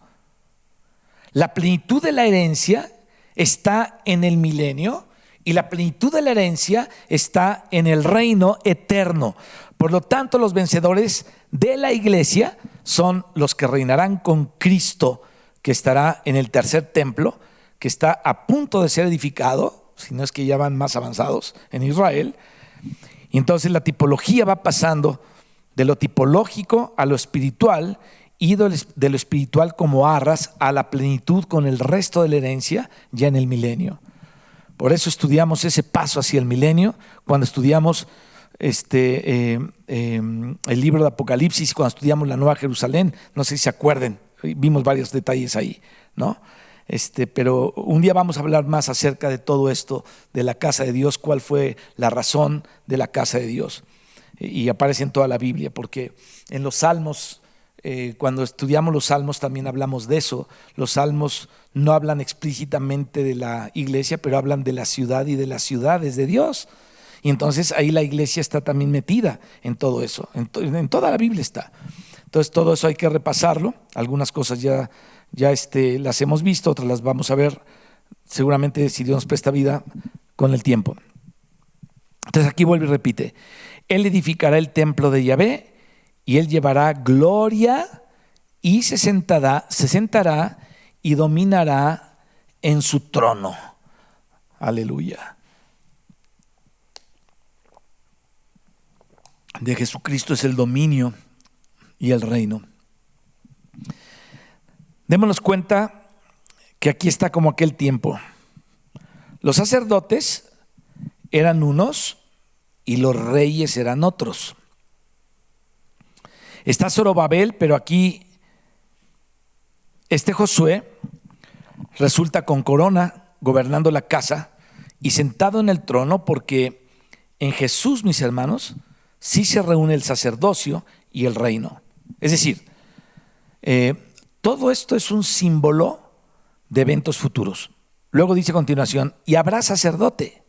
La plenitud de la herencia está en el milenio y la plenitud de la herencia está en el reino eterno. Por lo tanto, los vencedores de la iglesia son los que reinarán con Cristo, que estará en el tercer templo, que está a punto de ser edificado, si no es que ya van más avanzados en Israel. Y entonces la tipología va pasando de lo tipológico a lo espiritual, y de lo espiritual como arras a la plenitud con el resto de la herencia ya en el milenio. Por eso estudiamos ese paso hacia el milenio cuando estudiamos el libro de Apocalipsis, cuando estudiamos la Nueva Jerusalén. No sé si se acuerden, vimos varios detalles ahí, ¿no? Pero un día vamos a hablar más acerca de todo esto, de la casa de Dios, cuál fue la razón de la casa de Dios. Y aparece en toda la Biblia, porque en los Salmos, cuando estudiamos los Salmos también hablamos de eso. Los Salmos no hablan explícitamente de la iglesia, pero hablan de la ciudad y de las ciudades de Dios. Y entonces ahí la iglesia está también metida en todo eso, en toda la Biblia está. Entonces todo eso hay que repasarlo. Algunas cosas ya las hemos visto, otras las vamos a ver seguramente, si Dios nos presta vida, con el tiempo. Entonces aquí vuelve y repite: Él edificará el templo de Yahvé, y Él llevará gloria y se sentará y dominará en su trono. Aleluya. De Jesucristo es el dominio y el reino. Démonos cuenta que aquí está como aquel tiempo. Los sacerdotes eran unos y los reyes eran otros. Está Zorobabel, pero aquí Josué resulta con corona gobernando la casa y sentado en el trono, porque en Jesús, mis hermanos, sí se reúne el sacerdocio y el reino. Es decir, todo esto es un símbolo de eventos futuros. Luego dice a continuación: y habrá sacerdote.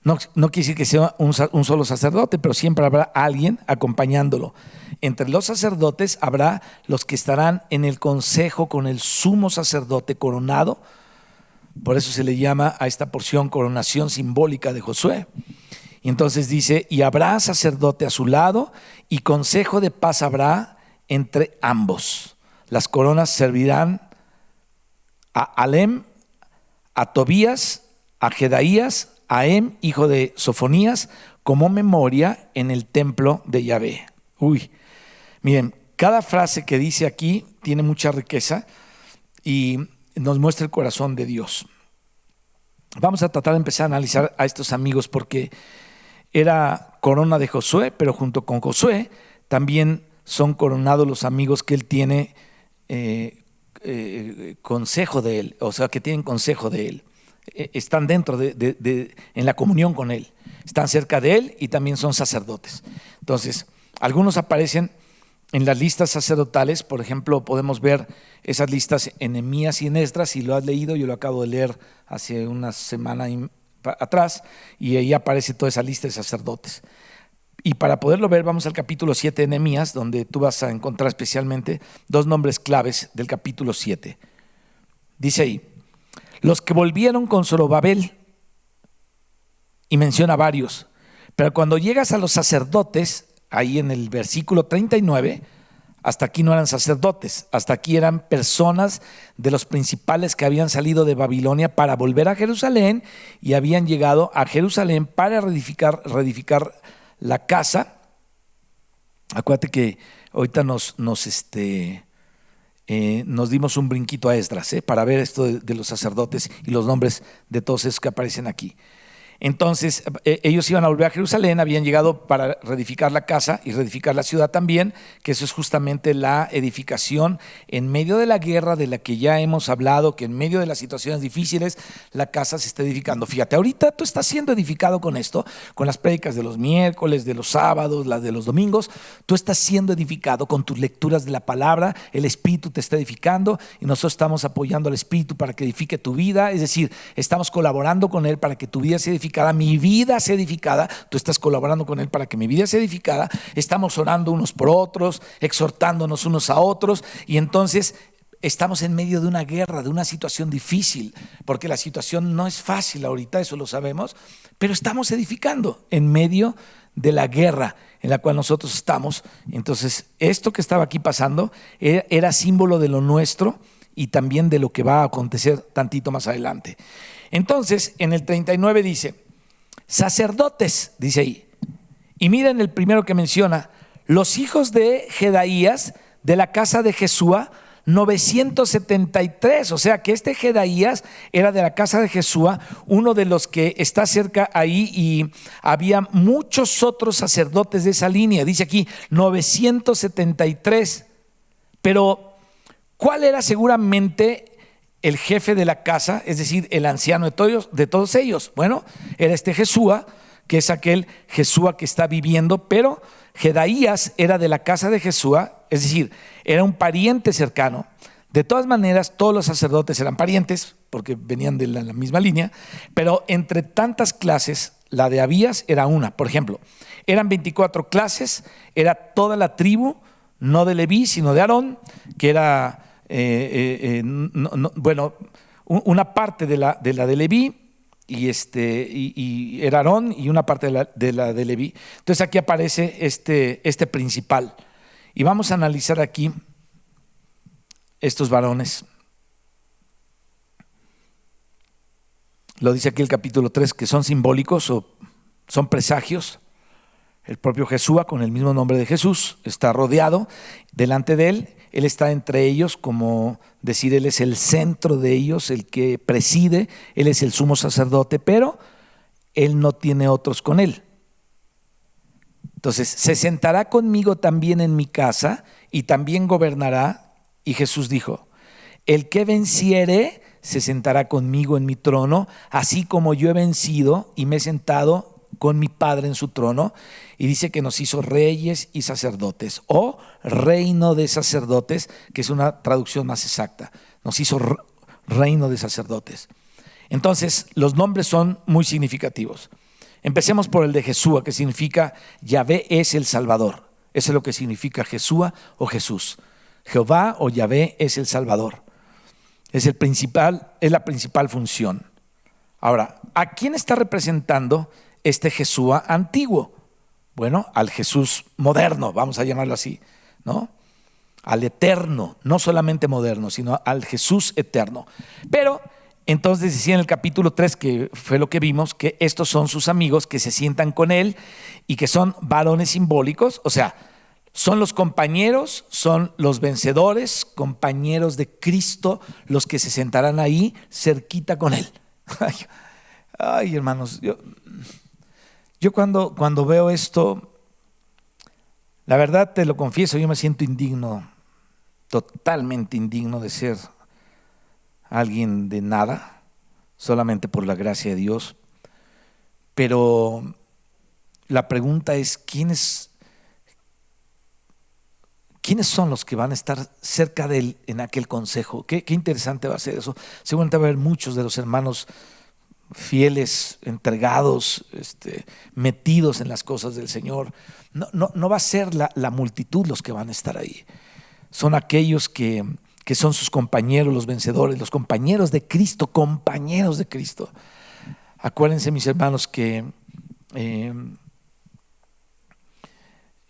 No quiere decir que sea un solo sacerdote, pero siempre habrá alguien acompañándolo. Entre los sacerdotes habrá los que estarán en el consejo con el sumo sacerdote coronado. Por eso se le llama a esta porción coronación simbólica de Josué. Y entonces dice: y habrá sacerdote a su lado, y consejo de paz habrá entre ambos. Las coronas servirán a Alem, a Tobías, a Jedaías, a Ahem, hijo de Sofonías, como memoria en el templo de Yahvé. Miren, cada frase que dice aquí tiene mucha riqueza y nos muestra el corazón de Dios. Vamos a tratar de empezar a analizar a estos amigos, porque era corona de Josué, pero junto con Josué también son coronados los amigos que él tiene consejo de él, o sea, que tienen consejo de él. Están dentro en la comunión con él, están cerca de él y también son sacerdotes. Entonces, algunos aparecen en las listas sacerdotales. Por ejemplo, podemos ver esas listas en Nehemías y en Esdras. Si lo has leído, yo lo acabo de leer hace una semana atrás, y ahí aparece toda esa lista de sacerdotes. Y para poderlo ver, vamos al capítulo 7 de Nehemías, donde tú vas a encontrar especialmente dos nombres claves del capítulo 7. Dice ahí: los que volvieron con Zorobabel, y menciona varios, pero cuando llegas a los sacerdotes, ahí en el versículo 39, hasta aquí no eran sacerdotes, hasta aquí eran personas de los principales que habían salido de Babilonia para volver a Jerusalén, y habían llegado a Jerusalén para reedificar la casa. Acuérdate que ahorita nos dimos un brinquito a Esdras, para ver esto de los sacerdotes y los nombres de todos esos que aparecen aquí. Entonces ellos iban a volver a Jerusalén, habían llegado para reedificar la casa y reedificar la ciudad también, que eso es justamente la edificación en medio de la guerra de la que ya hemos hablado, que en medio de las situaciones difíciles la casa se está edificando. Fíjate, ahorita tú estás siendo edificado con esto, con las prédicas de los miércoles, de los sábados, las de los domingos. Tú estás siendo edificado con tus lecturas de la palabra, el Espíritu te está edificando y nosotros estamos apoyando al Espíritu para que edifique tu vida. Es decir, estamos colaborando con Él para que tu vida sea edificada. Mi vida sea edificada, tú estás colaborando con Él para que mi vida sea edificada. Estamos orando unos por otros, exhortándonos unos a otros, y entonces estamos en medio de una guerra, de una situación difícil, porque la situación no es fácil ahorita, eso lo sabemos, pero estamos edificando en medio de la guerra en la cual nosotros estamos. Entonces, esto que estaba aquí pasando era símbolo de lo nuestro y también de lo que va a acontecer tantito más adelante. Entonces, en el 39 dice: sacerdotes, dice ahí, Y miren el primero que menciona: los hijos de Jedaías de la casa de Jesúa, 973. O sea que este Jedaías era de la casa de Jesúa, uno de los que está cerca ahí, y había muchos otros sacerdotes de esa línea. Dice aquí 973. Pero ¿cuál era seguramente el jefe de la casa? Es decir, el anciano de todos ellos. Bueno, era este Jesúa, que es aquel Jesúa que está viviendo, pero Jedaías era de la casa de Jesúa, es decir, era un pariente cercano. De todas maneras, todos los sacerdotes eran parientes, porque venían de la misma línea, pero entre tantas clases, la de Abías era una. Por ejemplo, eran 24 clases, era toda la tribu, no de Leví, sino de Aarón, que era, una parte de la de Leví, y era Aarón, y una parte de la de Leví. Entonces aquí aparece este principal. Y vamos a analizar aquí estos varones. Lo dice aquí el capítulo 3, que son simbólicos o son presagios. El propio Jesúa, con el mismo nombre de Jesús, está rodeado delante de él. Él está entre ellos, como decir, él es el centro de ellos, el que preside, él es el sumo sacerdote, pero él no tiene otros con él. Entonces, se sentará conmigo también en mi casa y también gobernará. Y Jesús dijo: el que venciere se sentará conmigo en mi trono, así como yo he vencido y me he sentado con mi Padre en su trono. Y dice que nos hizo reyes y sacerdotes, o reino de sacerdotes, que es una traducción más exacta. Nos hizo reino de sacerdotes. Entonces, los nombres son muy significativos. Empecemos por el de Jesúa, que significa Yahvé es el Salvador. Eso es lo que significa Jesúa o Jesús. Jehová o Yahvé es el Salvador. Es la principal función. Ahora, ¿a quién está representando este Jesúa antiguo? Bueno, al Jesús moderno, vamos a llamarlo así, ¿no? Al eterno, no solamente moderno, sino al Jesús eterno. Pero entonces decía en el capítulo 3, que fue lo que vimos, que estos son sus amigos que se sientan con él y que son varones simbólicos, o sea, son los compañeros, son los vencedores, compañeros de Cristo, los que se sentarán ahí cerquita con él. Ay, hermanos, yo cuando veo esto, la verdad te lo confieso, yo me siento indigno, totalmente indigno de ser alguien de nada, solamente por la gracia de Dios. Pero la pregunta es, ¿quiénes son los que van a estar cerca de él en aquel consejo? Qué interesante va a ser eso. Seguramente va a haber muchos de los hermanos fieles, entregados, metidos en las cosas del Señor. No va a ser la multitud los que van a estar ahí. Son aquellos que son sus compañeros, los vencedores, los compañeros de Cristo, compañeros de Cristo. Acuérdense, mis hermanos, que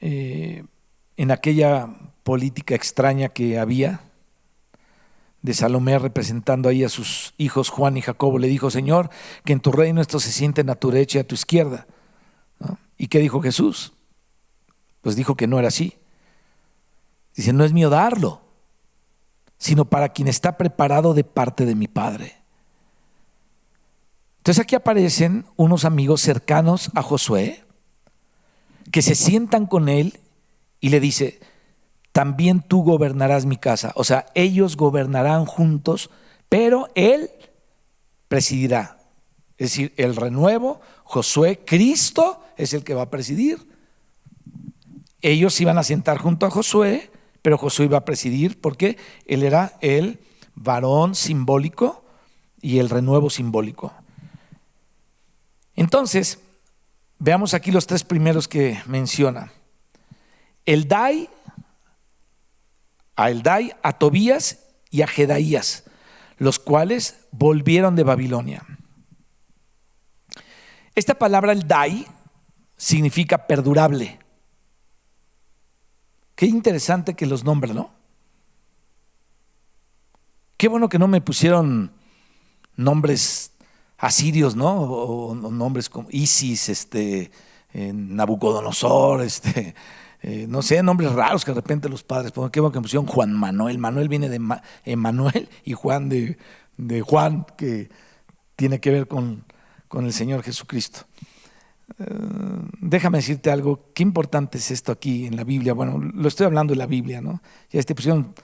en aquella política extraña que había de Salomé, representando ahí a sus hijos Juan y Jacobo, le dijo: Señor, que en tu reino estos se sienten a tu derecha y a tu izquierda, ¿no? ¿Y qué dijo Jesús? Pues dijo que no era así. Dice: no es mío darlo, sino para quien está preparado de parte de mi Padre. Entonces aquí aparecen unos amigos cercanos a Josué que se sientan con él y le dice: también tú gobernarás mi casa. O sea, ellos gobernarán juntos, pero él presidirá. Es decir, el renuevo, Josué, Cristo es el que va a presidir. Ellos iban a sentar junto a Josué, pero Josué iba a presidir porque él era el varón simbólico y el renuevo simbólico. Entonces, veamos aquí los tres primeros que menciona. A Eldai, a Tobías y a Jedaías, los cuales volvieron de Babilonia. Esta palabra Eldai significa perdurable. Qué interesante que los nombren, ¿no? Qué bueno que no me pusieron nombres asirios, ¿no? O nombres como Isis, Nabucodonosor, no sé, nombres raros que de repente los padres ponen. Qué bueno que me pusieron Juan Manuel. Manuel viene de Emanuel y Juan de Juan, que tiene que ver con el Señor Jesucristo. Déjame decirte algo, qué importante es esto aquí en la Biblia. Bueno, lo estoy hablando de la Biblia, ¿no? Ya te pusieron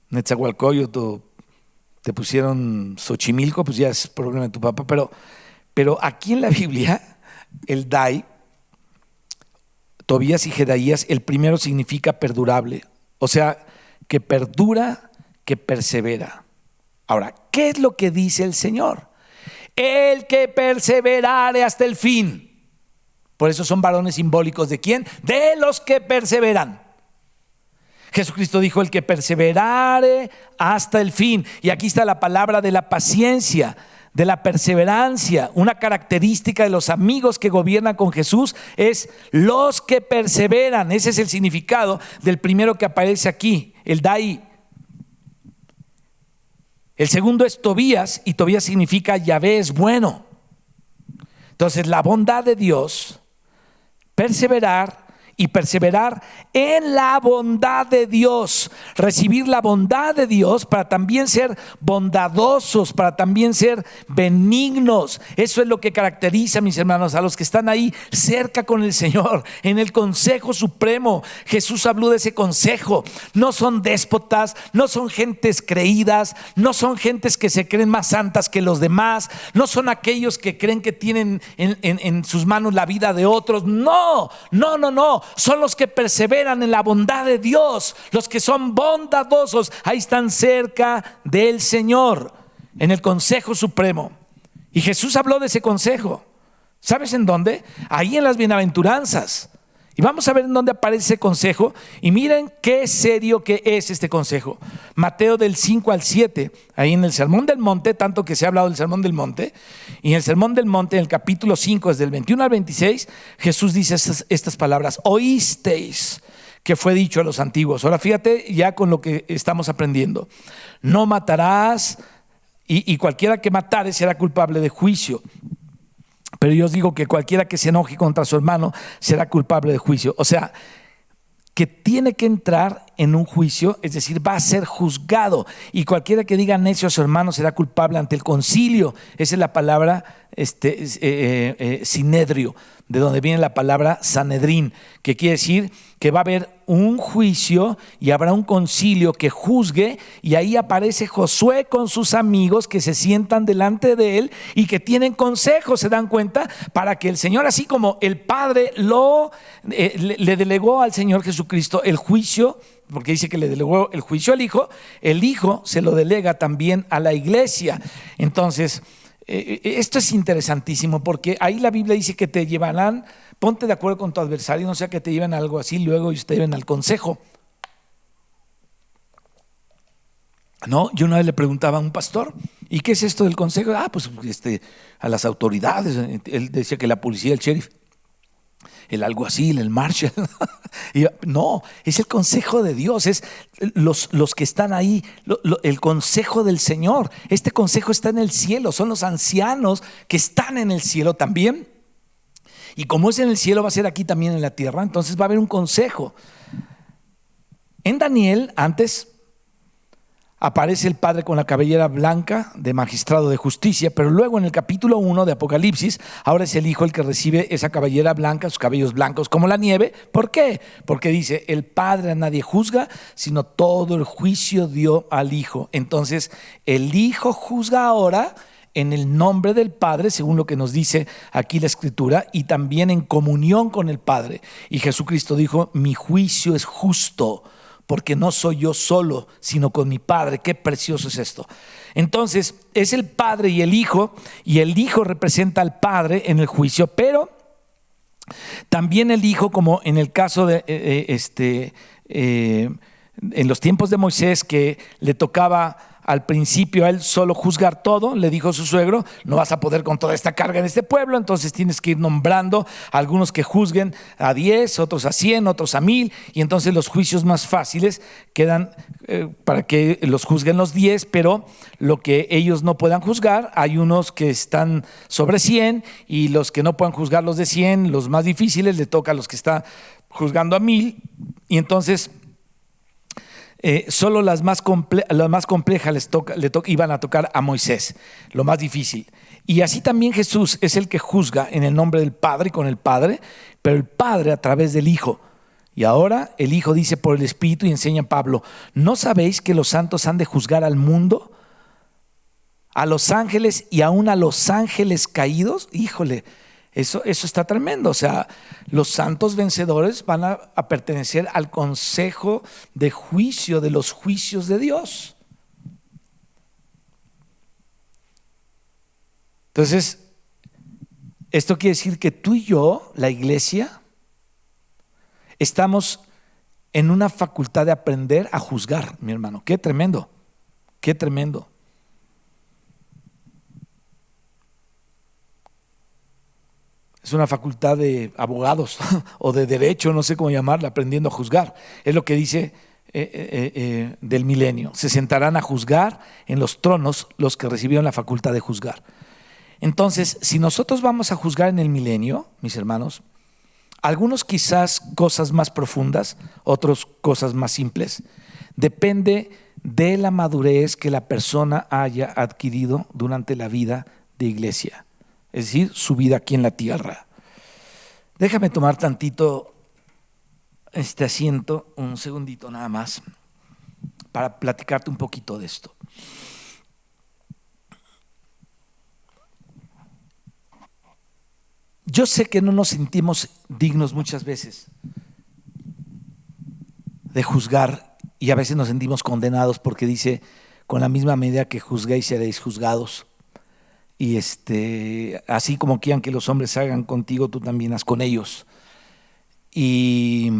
Netzahualcóyotl, te pusieron Xochimilco, pues ya es problema de tu papá, pero aquí en la Biblia, el Dai, Tobías y Jedaías, el primero significa perdurable, o sea, que perdura, que persevera. Ahora, ¿qué es lo que dice el Señor? El que perseverare hasta el fin. Por eso son varones simbólicos ¿de quién? De los que perseveran. Jesucristo dijo: el que perseverare hasta el fin. Y aquí está la palabra de la paciencia, de la perseverancia. Una característica de los amigos que gobiernan con Jesús es los que perseveran. Ese es el significado del primero que aparece aquí, el Dai. El segundo es Tobías, y Tobías significa Yahvé es bueno. Entonces, la bondad de Dios, perseverar y perseverar en la bondad de Dios, recibir la bondad de Dios para también ser bondadosos, para también ser benignos. Eso es lo que caracteriza, mis hermanos, a los que están ahí cerca con el Señor, en el Consejo Supremo. Jesús habló de ese consejo. No son déspotas, no son gentes creídas, no son gentes que se creen más santas que los demás, no son aquellos que creen que tienen en sus manos la vida de otros. No. Son los que perseveran en la bondad de Dios, los que son bondadosos. Ahí están cerca del Señor, en el Consejo Supremo. Y Jesús habló de ese consejo. ¿Sabes en dónde? Ahí en las bienaventuranzas. Y vamos a ver en dónde aparece ese consejo. Y miren qué serio que es este consejo. Mateo del 5 al 7, ahí en el Sermón del Monte, tanto que se ha hablado del Sermón del Monte. Y en el Sermón del Monte, en el capítulo 5, desde el 21 al 26, Jesús dice estas palabras: oísteis que fue dicho a los antiguos. Ahora fíjate ya con lo que estamos aprendiendo. No matarás, y cualquiera que matare será culpable de juicio. Pero yo os digo que cualquiera que se enoje contra su hermano será culpable de juicio. O sea, que tiene que entrar en un juicio, es decir, va a ser juzgado. Y cualquiera que diga necio a su hermano será culpable ante el concilio. Esa es la palabra sinedrio, de donde viene la palabra Sanedrín, que quiere decir que va a haber un juicio y habrá un concilio que juzgue. Y ahí aparece Josué con sus amigos que se sientan delante de él y que tienen consejos, ¿se dan cuenta? Para que el Señor, así como el Padre le delegó al Señor Jesucristo el juicio, porque dice que le delegó el juicio al Hijo, el Hijo se lo delega también a la iglesia. Entonces, esto es interesantísimo, porque ahí la Biblia dice que te llevarán, ponte de acuerdo con tu adversario, no sea que te lleven a algo así, luego ellos te lleven al consejo. No, yo una vez le preguntaba a un pastor: ¿y qué es esto del consejo? Pues a las autoridades. Él decía que la policía, el sheriff, el alguacil, el marshal. No, es el consejo de Dios, es los que están ahí, el consejo del Señor. Este consejo está en el cielo, son los ancianos que están en el cielo también. Y como es en el cielo, va a ser aquí también en la tierra. Entonces va a haber un consejo. En Daniel, antes, aparece el padre con la cabellera blanca de magistrado de justicia, pero luego en el capítulo 1 de Apocalipsis, ahora es el hijo el que recibe esa cabellera blanca, sus cabellos blancos como la nieve. ¿Por qué? Porque dice: el padre a nadie juzga, sino todo el juicio dio al hijo. Entonces el hijo juzga ahora en el nombre del Padre, según lo que nos dice aquí la Escritura, y también en comunión con el Padre. Y Jesucristo dijo: mi juicio es justo, porque no soy yo solo, sino con mi Padre. Qué precioso es esto. Entonces es el Padre y el Hijo representa al Padre en el juicio, pero también el Hijo, como en el caso de en los tiempos de Moisés, que le tocaba al principio a él solo juzgar todo. Le dijo su suegro: no vas a poder con toda esta carga en este pueblo, entonces tienes que ir nombrando a algunos que juzguen a 10, otros a 100, otros a 1000, y entonces los juicios más fáciles quedan para que los juzguen los 10, pero lo que ellos no puedan juzgar, hay unos que están sobre 100, y los que no puedan juzgar los de 100, los más difíciles, le toca a los que están juzgando a 1000, y entonces solo las más complejas iban a tocar a Moisés, lo más difícil. Y así también Jesús es el que juzga en el nombre del Padre y con el Padre, pero el Padre a través del Hijo. Y ahora el Hijo dice por el Espíritu, y enseña a Pablo: ¿no sabéis que los santos han de juzgar al mundo, a los ángeles y aún a los ángeles caídos? Híjole, eso está tremendo. O sea, los santos vencedores van a pertenecer al consejo de juicio de los juicios de Dios. Entonces, esto quiere decir que tú y yo, la iglesia, estamos en una facultad de aprender a juzgar, mi hermano. Qué tremendo, qué tremendo. Es una facultad de abogados o de derecho, no sé cómo llamarla, aprendiendo a juzgar. Es lo que dice del milenio. Se sentarán a juzgar en los tronos los que recibieron la facultad de juzgar. Entonces, si nosotros vamos a juzgar en el milenio, mis hermanos, algunos quizás cosas más profundas, otros cosas más simples, depende de la madurez que la persona haya adquirido durante la vida de iglesia. Es decir, su vida aquí en la tierra. Déjame tomar tantito este asiento, un segundito nada más, para platicarte un poquito de esto. Yo sé que no nos sentimos dignos muchas veces de juzgar, y a veces nos sentimos condenados porque dice: con la misma medida que juzguéis seréis juzgados. Y así como quieran que los hombres hagan contigo, tú también haz con ellos. Y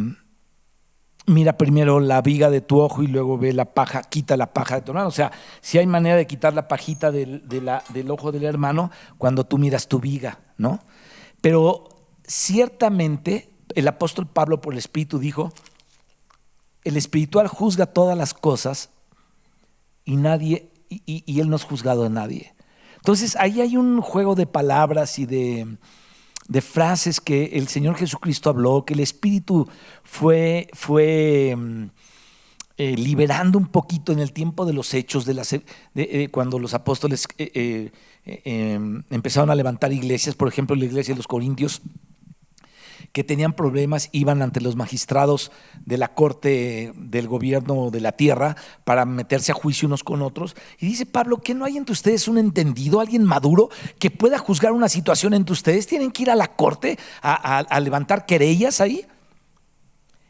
mira primero la viga de tu ojo y luego ve la paja, quita la paja de tu hermano. O sea, si hay manera de quitar la pajita del ojo del hermano cuando tú miras tu viga, ¿no? Pero ciertamente el apóstol Pablo por el Espíritu dijo: el espiritual juzga todas las cosas, y él no es juzgado de nadie. Entonces ahí hay un juego de palabras y de frases que el Señor Jesucristo habló, que el Espíritu fue liberando un poquito en el tiempo de los hechos, cuando los apóstoles empezaron a levantar iglesias. Por ejemplo, la iglesia de los Corintios, que tenían problemas, iban ante los magistrados de la corte del gobierno de la tierra para meterse a juicio unos con otros. Y dice Pablo: ¿qué no hay entre ustedes un entendido, alguien maduro que pueda juzgar una situación entre ustedes? ¿Tienen que ir a la corte a levantar querellas ahí?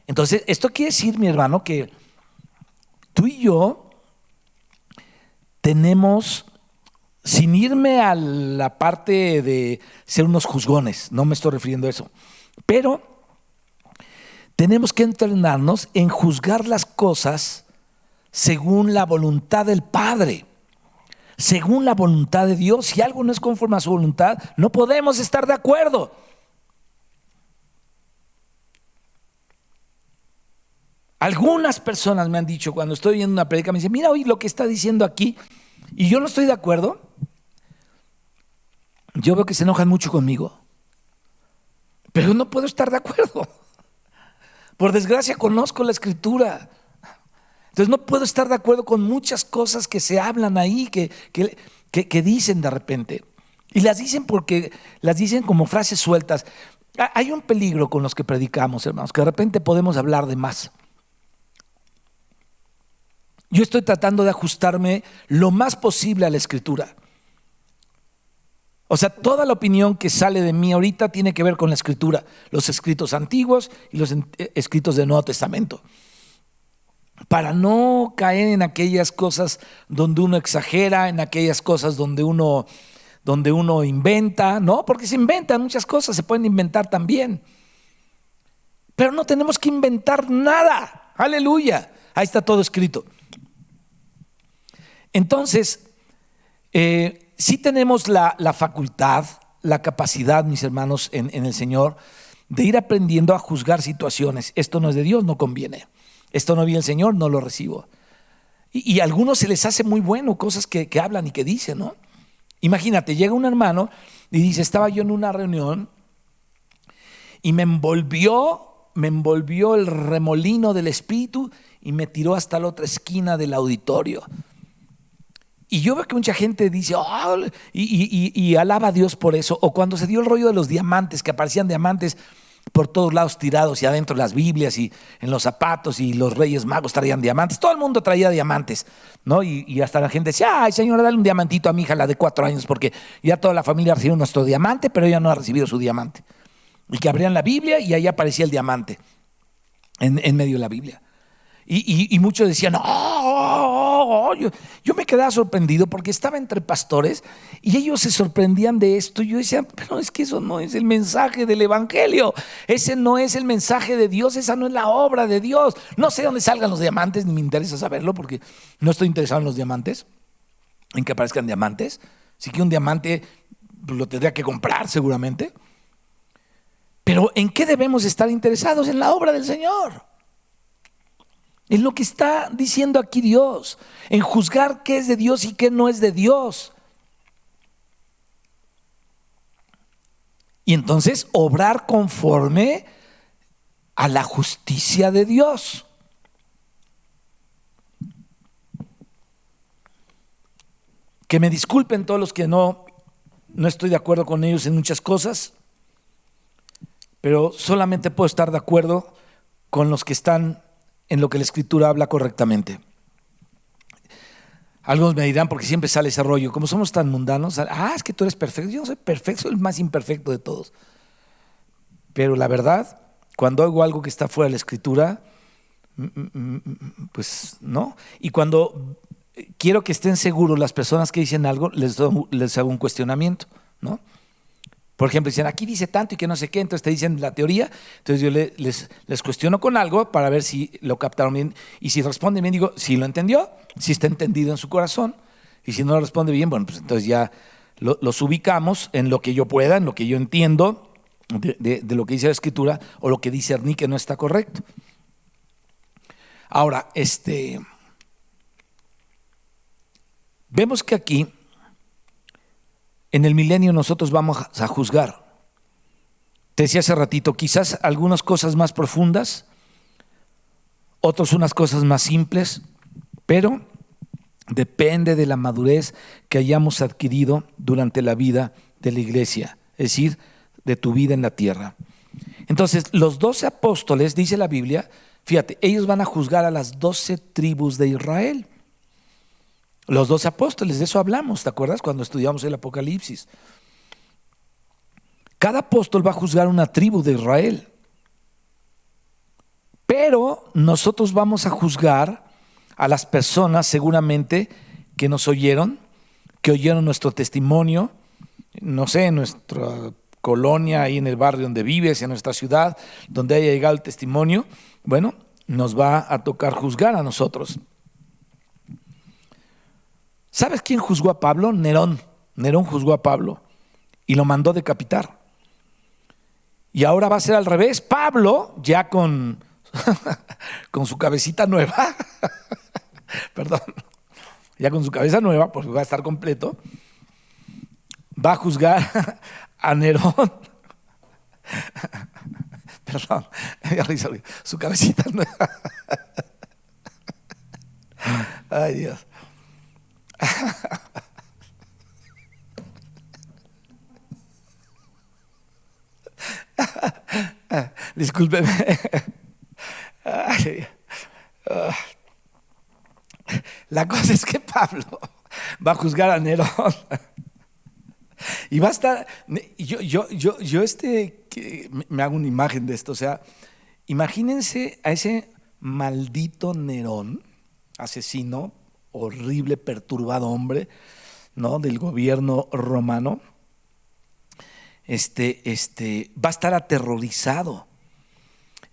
Entonces, esto quiere decir, mi hermano, que tú y yo tenemos, sin irme a la parte de ser unos juzgones, no me estoy refiriendo a eso, pero tenemos que entrenarnos en juzgar las cosas según la voluntad del Padre, según la voluntad de Dios. Si algo no es conforme a su voluntad, no podemos estar de acuerdo. Algunas personas me han dicho, cuando estoy viendo una prédica, me dicen: mira hoy lo que está diciendo aquí, y yo no estoy de acuerdo. Yo veo que se enojan mucho conmigo, pero no puedo estar de acuerdo. Por desgracia conozco la Escritura. Entonces no puedo estar de acuerdo con muchas cosas que se hablan ahí, que dicen de repente. Y las dicen porque las dicen como frases sueltas. Hay un peligro con los que predicamos, hermanos, que de repente podemos hablar de más. Yo estoy tratando de ajustarme lo más posible a la Escritura. O sea, toda la opinión que sale de mí ahorita tiene que ver con la Escritura, los escritos antiguos y los escritos del Nuevo Testamento, para no caer en aquellas cosas donde uno exagera, en aquellas cosas donde uno inventa, ¿no? Porque se inventan muchas cosas, se pueden inventar también. Pero no tenemos que inventar nada. Aleluya. Ahí está todo escrito. Entonces, sí tenemos la facultad, la capacidad, mis hermanos, en el Señor, de ir aprendiendo a juzgar situaciones. Esto no es de Dios, no conviene. Esto no viene del Señor, no lo recibo. Y a algunos se les hace muy bueno cosas que hablan y que dicen, ¿no? Imagínate, llega un hermano y dice, estaba yo en una reunión y me envolvió el remolino del Espíritu y me tiró hasta la otra esquina del auditorio. Y yo veo que mucha gente dice, oh, y alaba a Dios por eso. O cuando se dio el rollo de los diamantes, que aparecían diamantes por todos lados tirados y adentro las Biblias y en los zapatos, y los Reyes Magos traían diamantes. Todo el mundo traía diamantes, ¿no? Y hasta la gente decía, ay, señora, dale un diamantito a mi hija, la de 4 años, porque ya toda la familia recibió nuestro diamante, pero ella no ha recibido su diamante. Y que abrían la Biblia y ahí aparecía el diamante en medio de la Biblia. Y muchos decían, yo me quedaba sorprendido porque estaba entre pastores y ellos se sorprendían de esto. Y yo decía, pero es que eso no es el mensaje del Evangelio, ese no es el mensaje de Dios, esa no es la obra de Dios. No sé dónde salgan los diamantes, ni me interesa saberlo porque no estoy interesado en los diamantes, en que aparezcan diamantes. Así que un diamante lo tendría que comprar seguramente. Pero ¿en qué debemos estar interesados? En la obra del Señor. En lo que está diciendo aquí Dios, en juzgar qué es de Dios y qué no es de Dios. Y entonces obrar conforme a la justicia de Dios. Que me disculpen todos los que no estoy de acuerdo con ellos en muchas cosas, pero solamente puedo estar de acuerdo con los que están en lo que la Escritura habla correctamente. Algunos me dirán, porque siempre sale ese rollo, como somos tan mundanos, es que tú eres perfecto. Yo no soy perfecto, soy el más imperfecto de todos. Pero la verdad, cuando oigo algo que está fuera de la Escritura, pues no. Y cuando quiero que estén seguros las personas que dicen algo, les hago un cuestionamiento, ¿no? Por ejemplo, dicen, aquí dice tanto y que no sé qué, entonces te dicen la teoría, entonces yo les cuestiono con algo para ver si lo captaron bien, y si responden bien, digo, si lo entendió, si está entendido en su corazón, y si no lo responde bien, bueno, pues entonces ya los ubicamos en lo que yo pueda, en lo que yo entiendo de lo que dice la Escritura, o lo que discerní que no está correcto. Ahora, vemos que aquí en el milenio nosotros vamos a juzgar. Te decía hace ratito, quizás algunas cosas más profundas, otros unas cosas más simples, pero depende de la madurez que hayamos adquirido durante la vida de la iglesia, es decir, de tu vida en la tierra. Entonces, los 12 apóstoles, dice la Biblia, fíjate, ellos van a juzgar a las 12 tribus de Israel. Los 12 apóstoles, de eso hablamos, ¿te acuerdas? Cuando estudiamos el Apocalipsis. Cada apóstol va a juzgar una tribu de Israel. Pero nosotros vamos a juzgar a las personas seguramente que nos oyeron, que oyeron nuestro testimonio, no sé, en nuestra colonia, ahí en el barrio donde vives, en nuestra ciudad, donde haya llegado el testimonio. Bueno, nos va a tocar juzgar a nosotros. ¿Sabes quién juzgó a Pablo? Nerón. Nerón juzgó a Pablo y lo mandó decapitar. Y ahora va a ser al revés. Pablo, ya con su cabecita nueva, perdón, ya con su cabeza nueva, porque va a estar completo, va a juzgar a Nerón. Perdón, su cabecita nueva. Ay, Dios. Discúlpeme. La cosa es que Pablo va a juzgar a Nerón y va a estar. Yo me hago una imagen de esto. O sea, imagínense a ese maldito Nerón, asesino, horrible, perturbado hombre, ¿no? Del gobierno romano. Va a estar aterrorizado.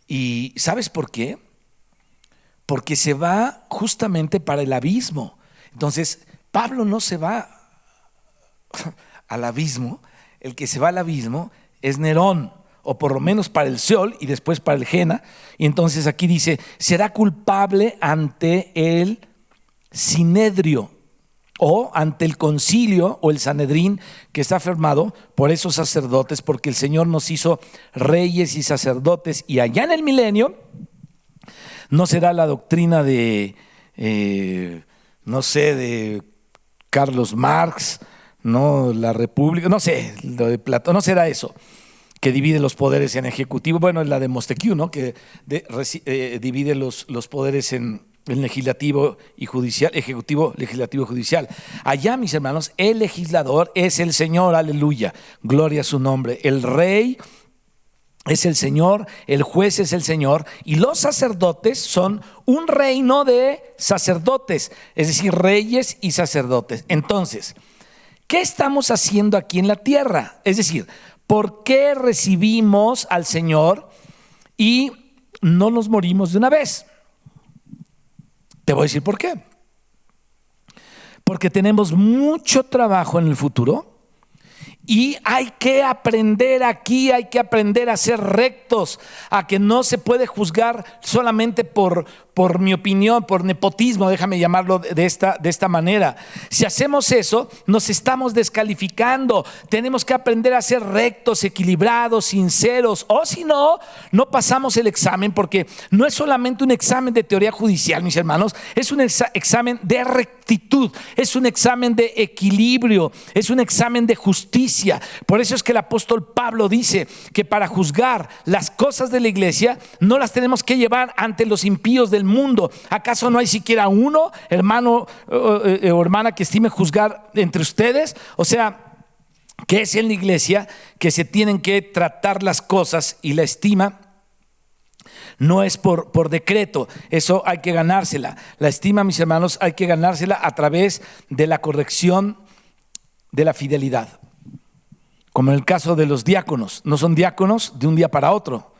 ¿Y sabes por qué? Porque se va justamente para el abismo. Entonces, Pablo no se va al abismo. El que se va al abismo es Nerón, o por lo menos para el Seol y después para el Jena. Y entonces aquí dice, será culpable ante el Sinedrio, o ante el concilio o el Sanedrín que está formado por esos sacerdotes, porque el Señor nos hizo reyes y sacerdotes, y allá en el milenio no será la doctrina de, no sé, de Carlos Marx, no, la República, no sé, lo de Platón, no será eso, que divide los poderes en ejecutivo. Bueno, es la de Montesquieu, ¿no? Que divide los poderes en el legislativo y judicial, ejecutivo, legislativo, judicial. Allá, mis hermanos, el legislador es el Señor, aleluya, gloria a su nombre. El rey es el Señor, el juez es el Señor, y los sacerdotes son un reino de sacerdotes, es decir, reyes y sacerdotes. Entonces, ¿qué estamos haciendo aquí en la tierra? Es decir, ¿por qué recibimos al Señor y no nos morimos de una vez? Te voy a decir por qué. Porque tenemos mucho trabajo en el futuro y hay que aprender aquí, hay que aprender a ser rectos, a que no se puede juzgar solamente por mi opinión, por nepotismo, déjame llamarlo de esta manera. Si hacemos eso, nos estamos descalificando. Tenemos que aprender a ser rectos, equilibrados, sinceros, o si no, no pasamos el examen, porque no es solamente un examen de teoría judicial, mis hermanos, es un examen de rectitud, es un examen de equilibrio, es un examen de justicia. Por eso es que el apóstol Pablo dice que para juzgar las cosas de la iglesia no las tenemos que llevar ante los impíos del mundo. ¿Acaso no hay siquiera uno, hermano o hermana, que estime juzgar entre ustedes? O sea, que es en la iglesia que se tienen que tratar las cosas, y la estima no es por decreto, eso hay que ganársela. La estima, mis hermanos, hay que ganársela a través de la corrección de la fidelidad. Como en el caso de los diáconos, no son diáconos de un día para otro.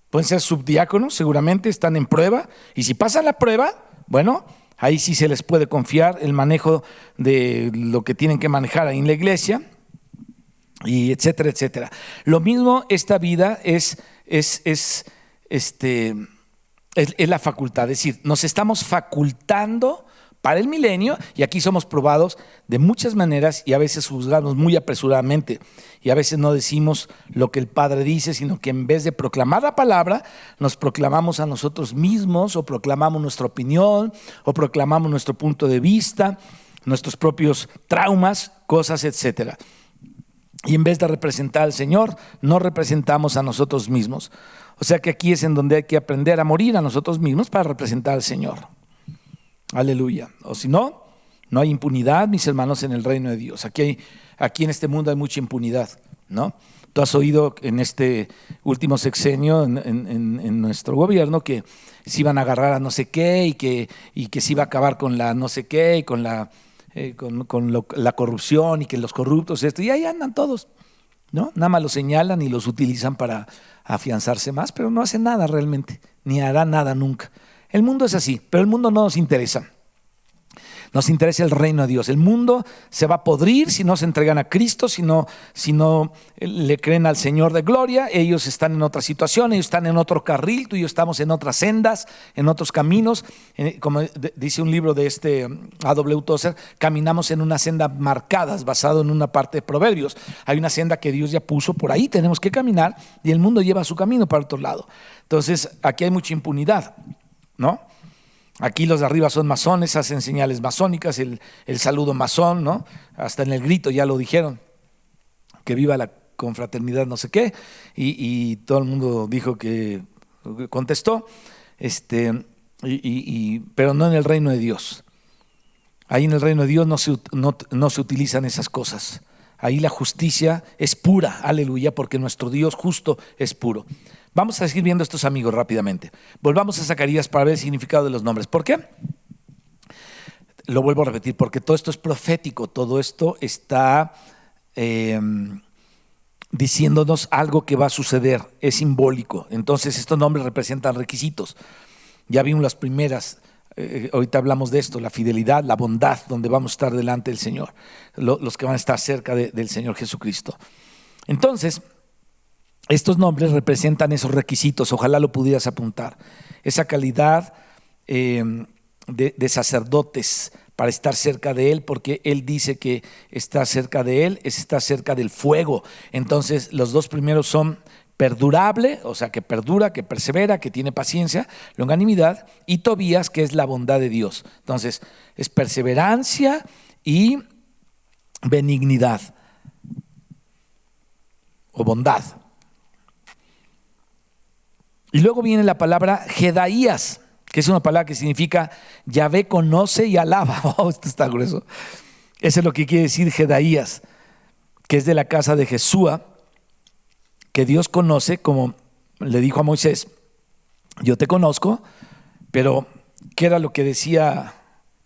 Pueden ser subdiáconos, seguramente están en prueba, y si pasan la prueba, bueno, ahí sí se les puede confiar el manejo de lo que tienen que manejar ahí en la iglesia, y etcétera, etcétera. Lo mismo, esta vida es la facultad, es decir, nos estamos facultando para el milenio, y aquí somos probados de muchas maneras y a veces juzgamos muy apresuradamente, y a veces no decimos lo que el Padre dice, sino que en vez de proclamar la palabra, nos proclamamos a nosotros mismos, o proclamamos nuestra opinión, o proclamamos nuestro punto de vista, nuestros propios traumas, cosas, etcétera. Y en vez de representar al Señor, no representamos a nosotros mismos. O sea que aquí es en donde hay que aprender a morir a nosotros mismos para representar al Señor. Aleluya. O si no, no hay impunidad, mis hermanos, en el reino de Dios. Aquí en este mundo hay mucha impunidad, ¿no? Tú has oído en este último sexenio en nuestro gobierno que se iban a agarrar a no sé qué, y que se iba a acabar con la no sé qué, y con la corrupción, y que los corruptos, y ahí andan todos, ¿no? Nada más los señalan y los utilizan para afianzarse más, pero no hacen nada realmente, ni harán nada nunca. El mundo es así, pero el mundo no nos interesa. Nos interesa el reino de Dios. El mundo se va a podrir si no se entregan a Cristo, si no le creen al Señor de gloria. Ellos están en otra situación, ellos están en otro carril, tú y yo estamos en otras sendas, en otros caminos. Como dice un libro de A.W. Tozer, caminamos en una senda marcadas, basado en una parte de Proverbios. Hay una senda que Dios ya puso, por ahí tenemos que caminar, y el mundo lleva su camino para otro lado. Entonces, aquí hay mucha impunidad, ¿no? Aquí los de arriba son masones, hacen señales masónicas, el saludo masón, ¿no? Hasta en el grito ya lo dijeron, que viva la confraternidad no sé qué, y todo el mundo dijo que contestó, pero no en el reino de Dios. Ahí en el reino de Dios no se utilizan esas cosas. Ahí la justicia es pura, aleluya, porque nuestro Dios justo es puro. Vamos a seguir viendo estos amigos rápidamente. Volvamos a Zacarías para ver el significado de los nombres. ¿Por qué? Lo vuelvo a repetir, porque todo esto es profético, todo esto está diciéndonos algo que va a suceder, es simbólico. Entonces estos nombres representan requisitos. Ya vimos las primeras ahorita hablamos de esto, la fidelidad, la bondad, donde vamos a estar delante del Señor, los que van a estar cerca del Señor Jesucristo. Entonces, estos nombres representan esos requisitos, ojalá lo pudieras apuntar, esa calidad de sacerdotes para estar cerca de Él, porque Él dice que estar cerca de Él es estar cerca del fuego. Entonces, los dos primeros son perdurable, o sea, que perdura, que persevera, que tiene paciencia, longanimidad, y Tobías, que es la bondad de Dios. Entonces, es perseverancia y benignidad o bondad. Y luego viene la palabra Jedaías, que es una palabra que significa Yahvé conoce y alaba. Oh, esto está grueso. Eso es lo que quiere decir Jedaías, que es de la casa de Jesúa, que Dios conoce, como le dijo a Moisés, yo te conozco, pero ¿qué era lo que decía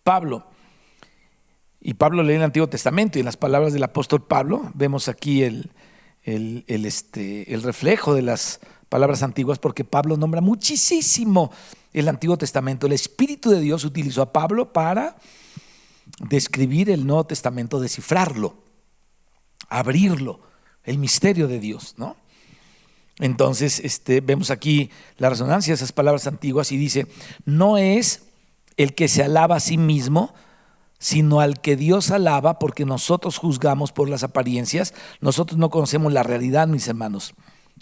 Pablo? Y Pablo lee el Antiguo Testamento y en las palabras del apóstol Pablo vemos aquí el reflejo de las palabras antiguas, porque Pablo nombra muchísimo el Antiguo Testamento. El Espíritu de Dios utilizó a Pablo para describir el Nuevo Testamento, descifrarlo, abrirlo, el misterio de Dios, ¿no? Entonces vemos aquí la resonancia de esas palabras antiguas y dice, no es el que se alaba a sí mismo, sino al que Dios alaba, porque nosotros juzgamos por las apariencias, nosotros no conocemos la realidad, mis hermanos,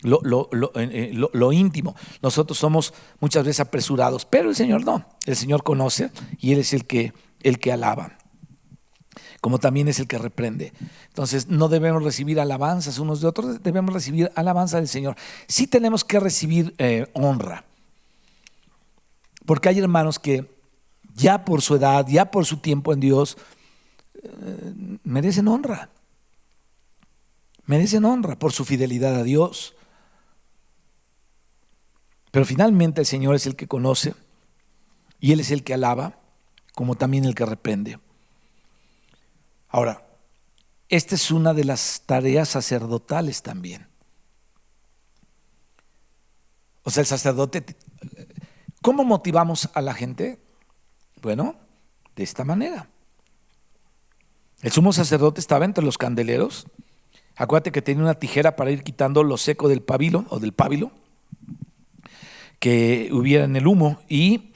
lo íntimo. Nosotros somos muchas veces apresurados, pero el Señor no, el Señor conoce y Él es el que alaba, como también es el que reprende. Entonces no debemos recibir alabanzas unos de otros, debemos recibir alabanza del Señor. Sí tenemos que recibir honra, porque hay hermanos que ya por su edad, ya por su tiempo en Dios, merecen honra por su fidelidad a Dios. Pero finalmente el Señor es el que conoce y Él es el que alaba, como también el que reprende. Ahora, esta es una de las tareas sacerdotales también. O sea, el sacerdote, ¿cómo motivamos a la gente? Bueno, de esta manera. El sumo sacerdote estaba entre los candeleros. Acuérdate que tenía una tijera para ir quitando lo seco del pábilo o del pábilo que hubiera en el humo y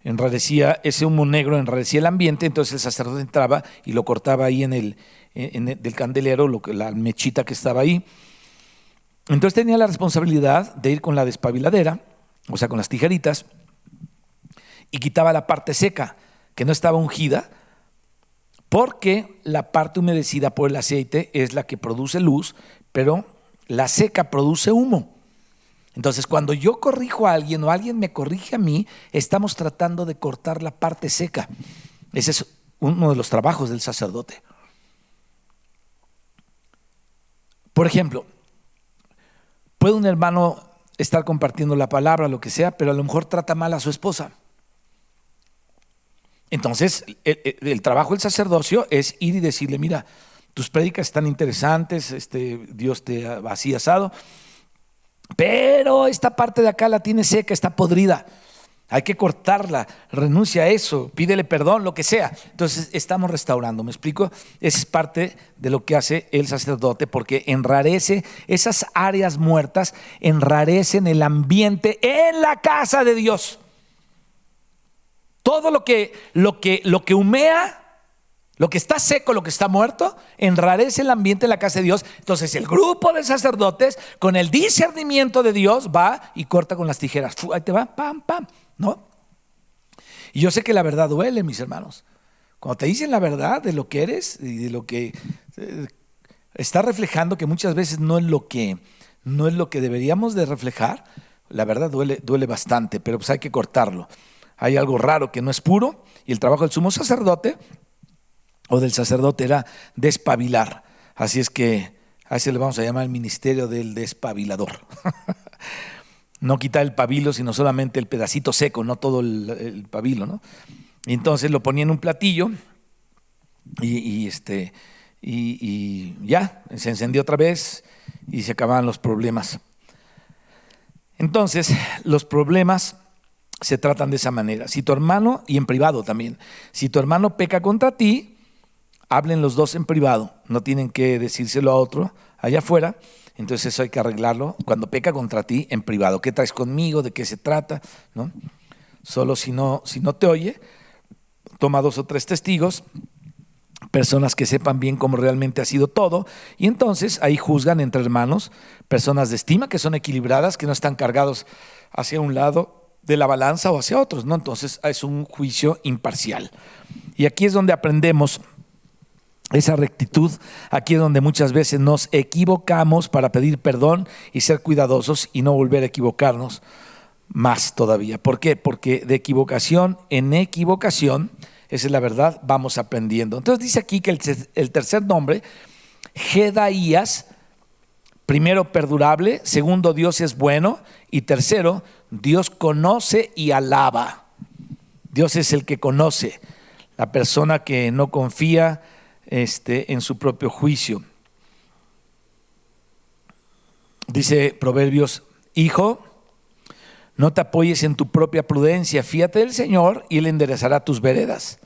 enrarecía, ese humo negro enrarecía el ambiente, entonces el sacerdote entraba y lo cortaba ahí del candelero, la mechita que estaba ahí. Entonces tenía la responsabilidad de ir con la despabiladera, o sea, con las tijeritas, y quitaba la parte seca, que no estaba ungida, porque la parte humedecida por el aceite es la que produce luz, pero la seca produce humo. Entonces, cuando yo corrijo a alguien o alguien me corrige a mí, estamos tratando de cortar la parte seca. Ese es uno de los trabajos del sacerdote. Por ejemplo, puede un hermano estar compartiendo la palabra, lo que sea, pero a lo mejor trata mal a su esposa. Entonces, el trabajo del sacerdocio es ir y decirle, mira, tus prédicas están interesantes, Dios te ha así asado, pero esta parte de acá la tiene seca, está podrida, hay que cortarla, renuncia a eso, pídele perdón, lo que sea. Entonces estamos restaurando, ¿me explico? Esa es parte de lo que hace el sacerdote, porque enrarece esas áreas muertas, enrarecen el ambiente en la casa de Dios. Todo lo que humea, lo que está seco, lo que está muerto, enrarece el ambiente en la casa de Dios. Entonces el grupo de sacerdotes, con el discernimiento de Dios, va y corta con las tijeras. Ahí te va, pam, pam, ¿no? Y yo sé que la verdad duele, mis hermanos. Cuando te dicen la verdad de lo que eres y de lo que está reflejando, que muchas veces no es lo que deberíamos de reflejar, la verdad duele bastante, pero pues hay que cortarlo. Hay algo raro que no es puro, y el trabajo del sumo sacerdote o del sacerdote era despabilar. Así es que a ese le vamos a llamar el ministerio del despabilador. No quitar el pabilo, sino solamente el pedacito seco, no todo el pabilo, ¿no? Y entonces lo ponía en un platillo y ya, se encendió otra vez y se acababan los problemas. Entonces, los problemas se tratan de esa manera. Si tu hermano, y en privado también, si tu hermano peca contra ti, hablen los dos en privado, no tienen que decírselo a otro allá afuera. Entonces eso hay que arreglarlo cuando peca contra ti en privado. ¿Qué traes conmigo? ¿De qué se trata? ¿No? Solo si no te oye, toma 2 o 3 testigos, personas que sepan bien cómo realmente ha sido todo, y entonces ahí juzgan entre hermanos, personas de estima que son equilibradas, que no están cargados hacia un lado de la balanza o hacia otros, ¿no? Entonces es un juicio imparcial. Y aquí es donde aprendemos esa rectitud. Aquí es donde muchas veces nos equivocamos para pedir perdón y ser cuidadosos y no volver a equivocarnos más todavía. ¿Por qué? Porque de equivocación en equivocación, esa es la verdad, vamos aprendiendo. Entonces dice aquí que el tercer nombre, Jedaías, primero perdurable, segundo Dios es bueno y tercero Dios conoce y alaba. Dios es el que conoce, la persona que no confía en su propio juicio. Dice Proverbios, hijo, no te apoyes en tu propia prudencia, fíate del Señor y Él enderezará tus veredas.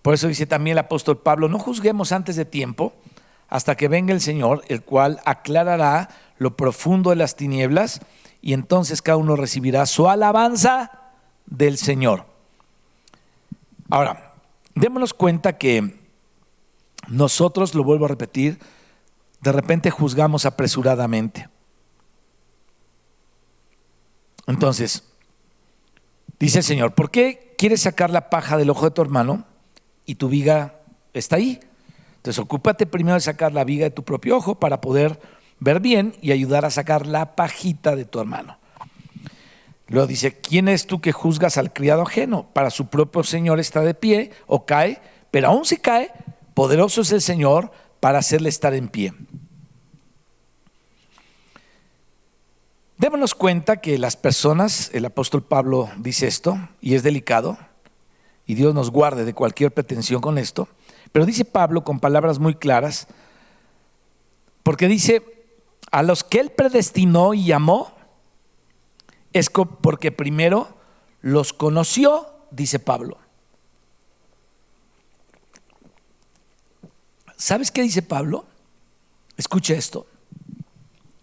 Por eso dice también el apóstol Pablo, no juzguemos antes de tiempo hasta que venga el Señor, el cual aclarará lo profundo de las tinieblas y entonces cada uno recibirá su alabanza del Señor. Ahora, démonos cuenta que nosotros, lo vuelvo a repetir, de repente juzgamos apresuradamente. Entonces, dice el Señor, ¿por qué quieres sacar la paja del ojo de tu hermano y tu viga está ahí? Entonces, ocúpate primero de sacar la viga de tu propio ojo para poder ver bien y ayudar a sacar la pajita de tu hermano. Luego dice, ¿quién es tú que juzgas al criado ajeno? Para su propio Señor está de pie o cae, pero aún si cae, poderoso es el Señor para hacerle estar en pie. Démonos cuenta que las personas, el apóstol Pablo dice esto, y es delicado, y Dios nos guarde de cualquier pretensión con esto, pero dice Pablo con palabras muy claras, porque dice, a los que Él predestinó y llamó, es porque primero los conoció, dice Pablo. ¿Sabes qué dice Pablo? Escucha esto.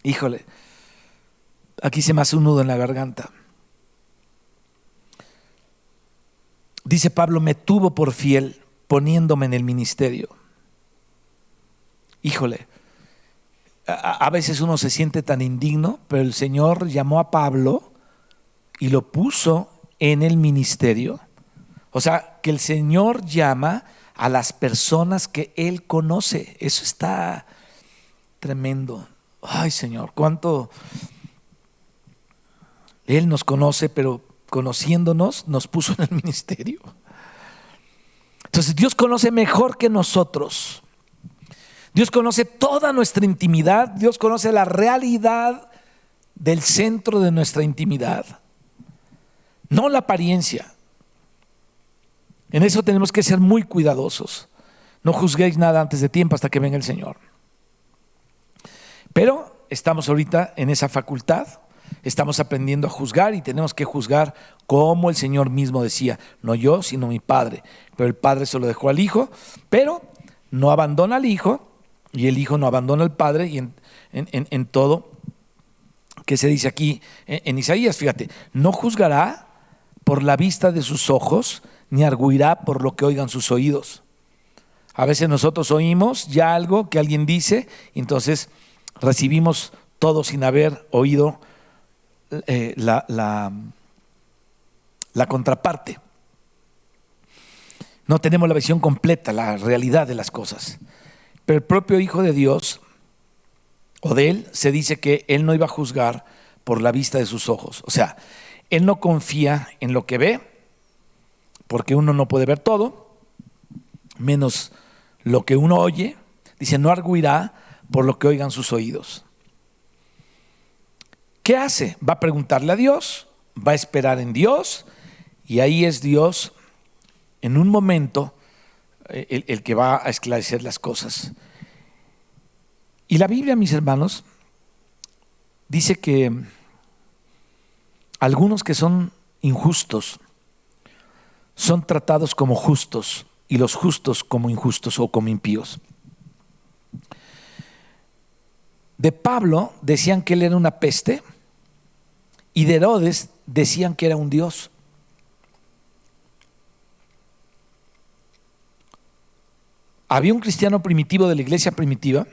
Híjole, aquí se me hace un nudo en la garganta. Dice Pablo, me tuvo por fiel poniéndome en el ministerio. Híjole, a veces uno se siente tan indigno, pero el Señor llamó a Pablo y lo puso en el ministerio. O sea, que el Señor llama a las personas que Él conoce. Eso está tremendo. Ay, Señor, cuánto Él nos conoce, pero conociéndonos nos puso en el ministerio. Entonces Dios conoce mejor que nosotros. Dios conoce toda nuestra intimidad. Dios conoce la realidad del centro de nuestra intimidad, no la apariencia. En eso tenemos que ser muy cuidadosos. No juzguéis nada antes de tiempo hasta que venga el Señor. Pero estamos ahorita en esa facultad. Estamos aprendiendo a juzgar y tenemos que juzgar como el Señor mismo decía, no yo, sino mi Padre. Pero el Padre se lo dejó al Hijo, pero no abandona al Hijo y el Hijo no abandona al Padre y en todo que se dice aquí en Isaías, fíjate, no juzgará por la vista de sus ojos, ni arguirá por lo que oigan sus oídos. A veces nosotros oímos ya algo que alguien dice y entonces recibimos todo sin haber oído la contraparte. No tenemos la visión completa, la realidad de las cosas. Pero el propio Hijo de Dios, o de Él, se dice que Él no iba a juzgar por la vista de sus ojos. O sea, Él no confía en lo que ve, porque uno no puede ver todo, menos lo que uno oye. Dice, no arguirá por lo que oigan sus oídos. ¿Qué hace? Va a preguntarle a Dios, va a esperar en Dios, y ahí es Dios en un momento el que va a esclarecer las cosas. Y la Biblia, mis hermanos, dice que algunos que son injustos son tratados como justos y los justos como injustos o como impíos. De Pablo decían que él era una peste y de Herodes decían que era un dios. Había un cristiano primitivo de la iglesia primitiva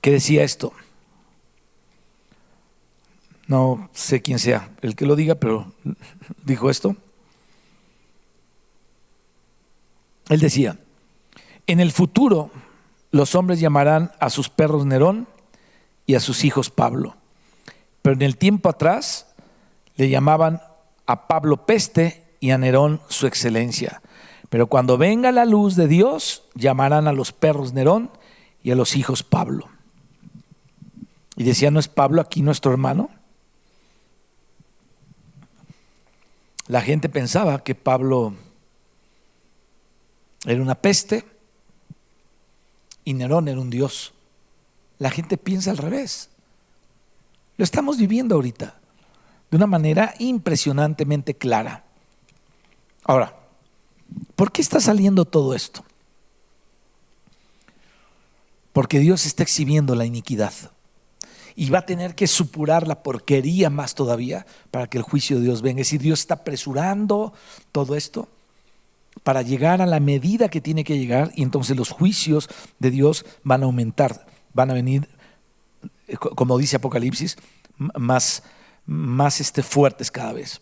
que decía esto. No sé quién sea el que lo diga, pero dijo esto. Él decía: en el futuro los hombres llamarán a sus perros Nerón y a sus hijos Pablo, pero en el tiempo atrás le llamaban a Pablo peste y a Nerón su excelencia. Pero cuando venga la luz de Dios, llamarán a los perros Nerón y a los hijos Pablo. Y decía: ¿no es Pablo aquí nuestro hermano? La gente pensaba que Pablo era una peste y Nerón era un dios. La gente piensa al revés. Lo estamos viviendo ahorita de una manera impresionantemente clara. Ahora, ¿por qué está saliendo todo esto? Porque Dios está exhibiendo la iniquidad y va a tener que supurar la porquería más todavía para que el juicio de Dios venga. Es decir, Dios está apresurando todo esto para llegar a la medida que tiene que llegar, y entonces los juicios de Dios van a aumentar, van a venir, como dice Apocalipsis, más fuertes cada vez.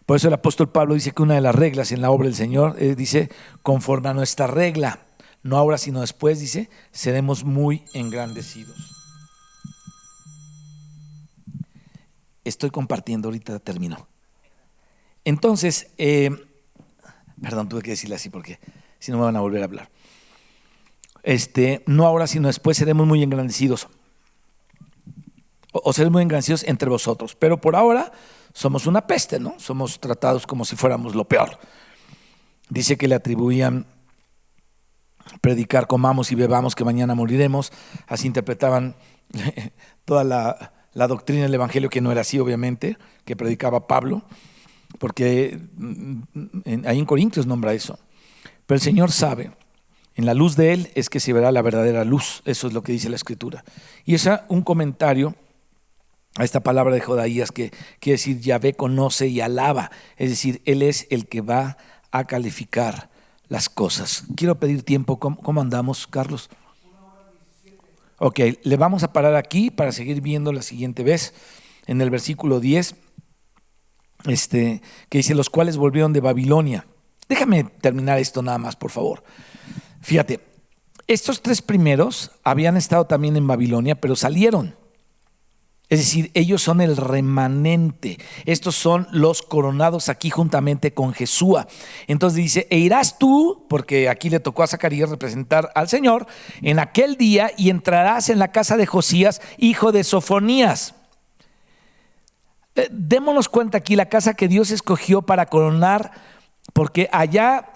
Por eso el apóstol Pablo dice que una de las reglas en la obra del Señor, dice, conforme a nuestra regla, no ahora sino después, dice, seremos muy engrandecidos. Estoy compartiendo, ahorita termino. Entonces, perdón, tuve que decirle así porque si no me van a volver a hablar. No ahora sino después seremos muy engrandecidos. O seremos muy engrandecidos entre vosotros. Pero por ahora somos una peste, ¿no? Somos tratados como si fuéramos lo peor. Dice que le atribuían predicar, comamos y bebamos, que mañana moriremos. Así interpretaban toda la doctrina del evangelio, que no era así, obviamente, que predicaba Pablo, porque ahí en Corintios nombra eso. Pero el Señor sabe, en la luz de Él es que se verá la verdadera luz. Eso es lo que dice la Escritura. Y es un comentario a esta palabra de Jodaías, que quiere decir Yahvé conoce y alaba. Es decir, Él es el que va a calificar las cosas. Quiero pedir tiempo. ¿Cómo andamos, Carlos? Ok, le vamos a parar aquí para seguir viendo la siguiente vez. En el versículo 10, que dice: los cuales volvieron de Babilonia. Déjame terminar esto nada más, por favor. Fíjate, estos tres primeros habían estado también en Babilonia, pero salieron. Es decir, ellos son el remanente. Estos son los coronados aquí juntamente con Jesúa. Entonces dice: e irás tú, porque aquí le tocó a Zacarías representar al Señor, en aquel día, y entrarás en la casa de Josías, hijo de Sofonías. Démonos cuenta aquí la casa que Dios escogió para coronar, porque allá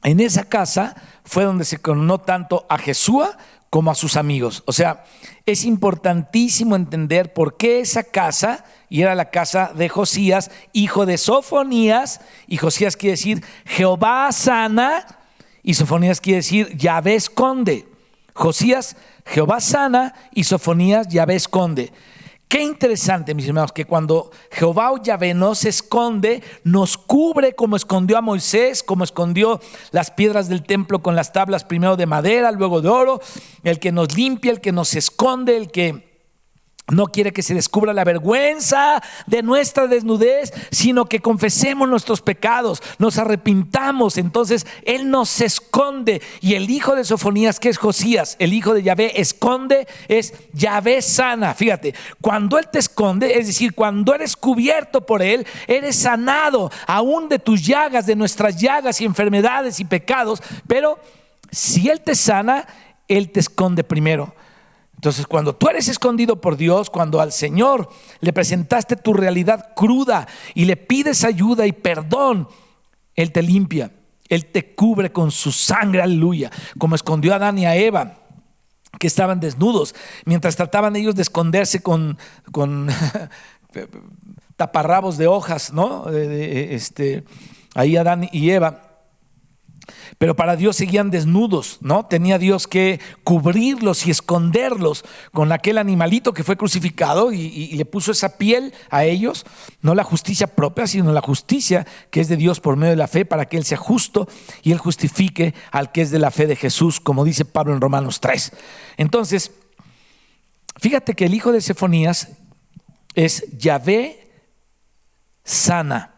en esa casa fue donde se coronó tanto a Jesúa como a sus amigos. O sea, es importantísimo entender por qué esa casa, y era la casa de Josías, hijo de Sofonías, y Josías quiere decir Jehová sana, y Sofonías quiere decir Yahvé esconde. Josías, Jehová sana, y Sofonías, Yahvé esconde. Qué interesante, mis hermanos, que cuando Jehová o Yahvé nos esconde, nos cubre, como escondió a Moisés, como escondió las piedras del templo con las tablas, primero de madera, luego de oro, el que nos limpia, el que nos esconde, el que no quiere que se descubra la vergüenza de nuestra desnudez, sino que confesemos nuestros pecados, nos arrepintamos. Entonces Él nos esconde. Y el hijo de Sofonías, que es Josías, el hijo de Yahvé, esconde, es Yahvé sana. Fíjate, cuando Él te esconde, es decir, cuando eres cubierto por Él, eres sanado aún de tus llagas, de nuestras llagas y enfermedades y pecados. Pero si Él te sana, Él te esconde primero. Entonces, cuando tú eres escondido por Dios, cuando al Señor le presentaste tu realidad cruda y le pides ayuda y perdón, Él te limpia, Él te cubre con su sangre, aleluya, como escondió a Adán y a Eva, que estaban desnudos, mientras trataban ellos de esconderse con taparrabos de hojas, ¿no? Ahí Adán y Eva. Pero para Dios seguían desnudos, ¿no? Tenía Dios que cubrirlos y esconderlos con aquel animalito que fue crucificado y le puso esa piel a ellos, no la justicia propia, sino la justicia que es de Dios por medio de la fe, para que Él sea justo y Él justifique al que es de la fe de Jesús, como dice Pablo en Romanos 3. Entonces, fíjate que el hijo de Sefonías es Yahvé sana.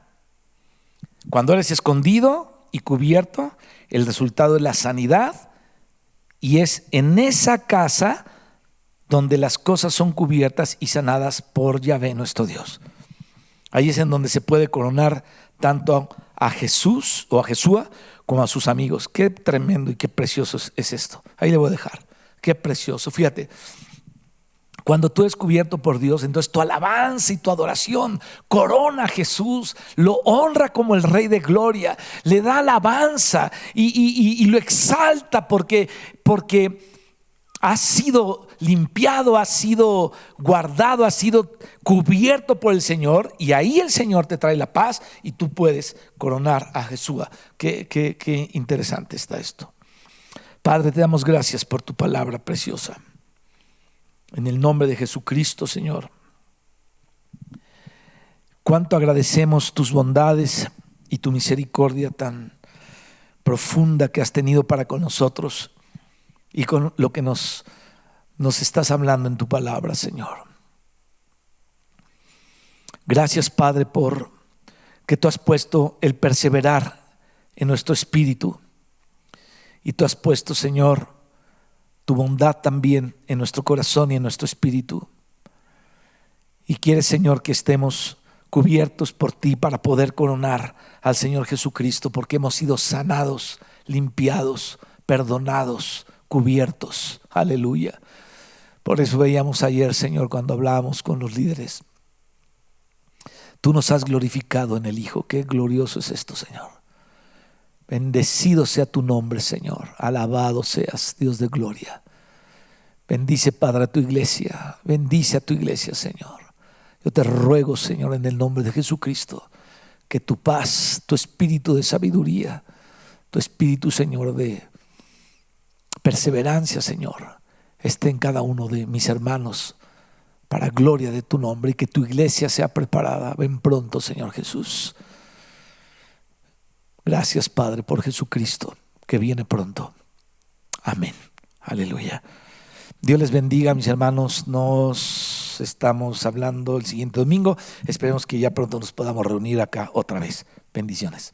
Cuando eres escondido y cubierto, el resultado es la sanidad, y es en esa casa donde las cosas son cubiertas y sanadas por Yahvé nuestro Dios. Ahí es en donde se puede coronar tanto a Jesús o a Jesúa como a sus amigos. Qué tremendo y qué precioso es esto. Ahí le voy a dejar. Qué precioso. Fíjate, cuando tú eres cubierto por Dios, entonces tu alabanza y tu adoración corona a Jesús, lo honra como el Rey de Gloria, le da alabanza y lo exalta porque ha sido limpiado, ha sido guardado, ha sido cubierto por el Señor, y ahí el Señor te trae la paz y tú puedes coronar a Jesús. Qué interesante está esto. Padre, te damos gracias por tu palabra preciosa. En el nombre de Jesucristo, Señor, cuánto agradecemos tus bondades y tu misericordia tan profunda que has tenido para con nosotros y con lo que nos estás hablando en tu palabra, Señor. Gracias, Padre, por que tú has puesto el perseverar en nuestro espíritu, y tú has puesto, Señor, tu bondad también en nuestro corazón y en nuestro espíritu. Y quieres, Señor, que estemos cubiertos por ti para poder coronar al Señor Jesucristo, porque hemos sido sanados, limpiados, perdonados, cubiertos. Aleluya. Por eso veíamos ayer, Señor, cuando hablábamos con los líderes, tú nos has glorificado en el Hijo. Qué glorioso es esto, Señor. Bendecido sea tu nombre, Señor. Alabado seas, Dios de gloria. Bendice, Padre, a tu iglesia. Bendice a tu iglesia, Señor. Yo te ruego, Señor, en el nombre de Jesucristo, que tu paz, tu espíritu de sabiduría, tu espíritu, Señor, de perseverancia, Señor, esté en cada uno de mis hermanos para gloria de tu nombre, y que tu iglesia sea preparada. Ven pronto, Señor Jesús. Gracias, Padre, por Jesucristo, que viene pronto. Amén. Aleluya. Dios les bendiga, mis hermanos. Nos estamos hablando el siguiente domingo. Esperemos que ya pronto nos podamos reunir acá otra vez. Bendiciones.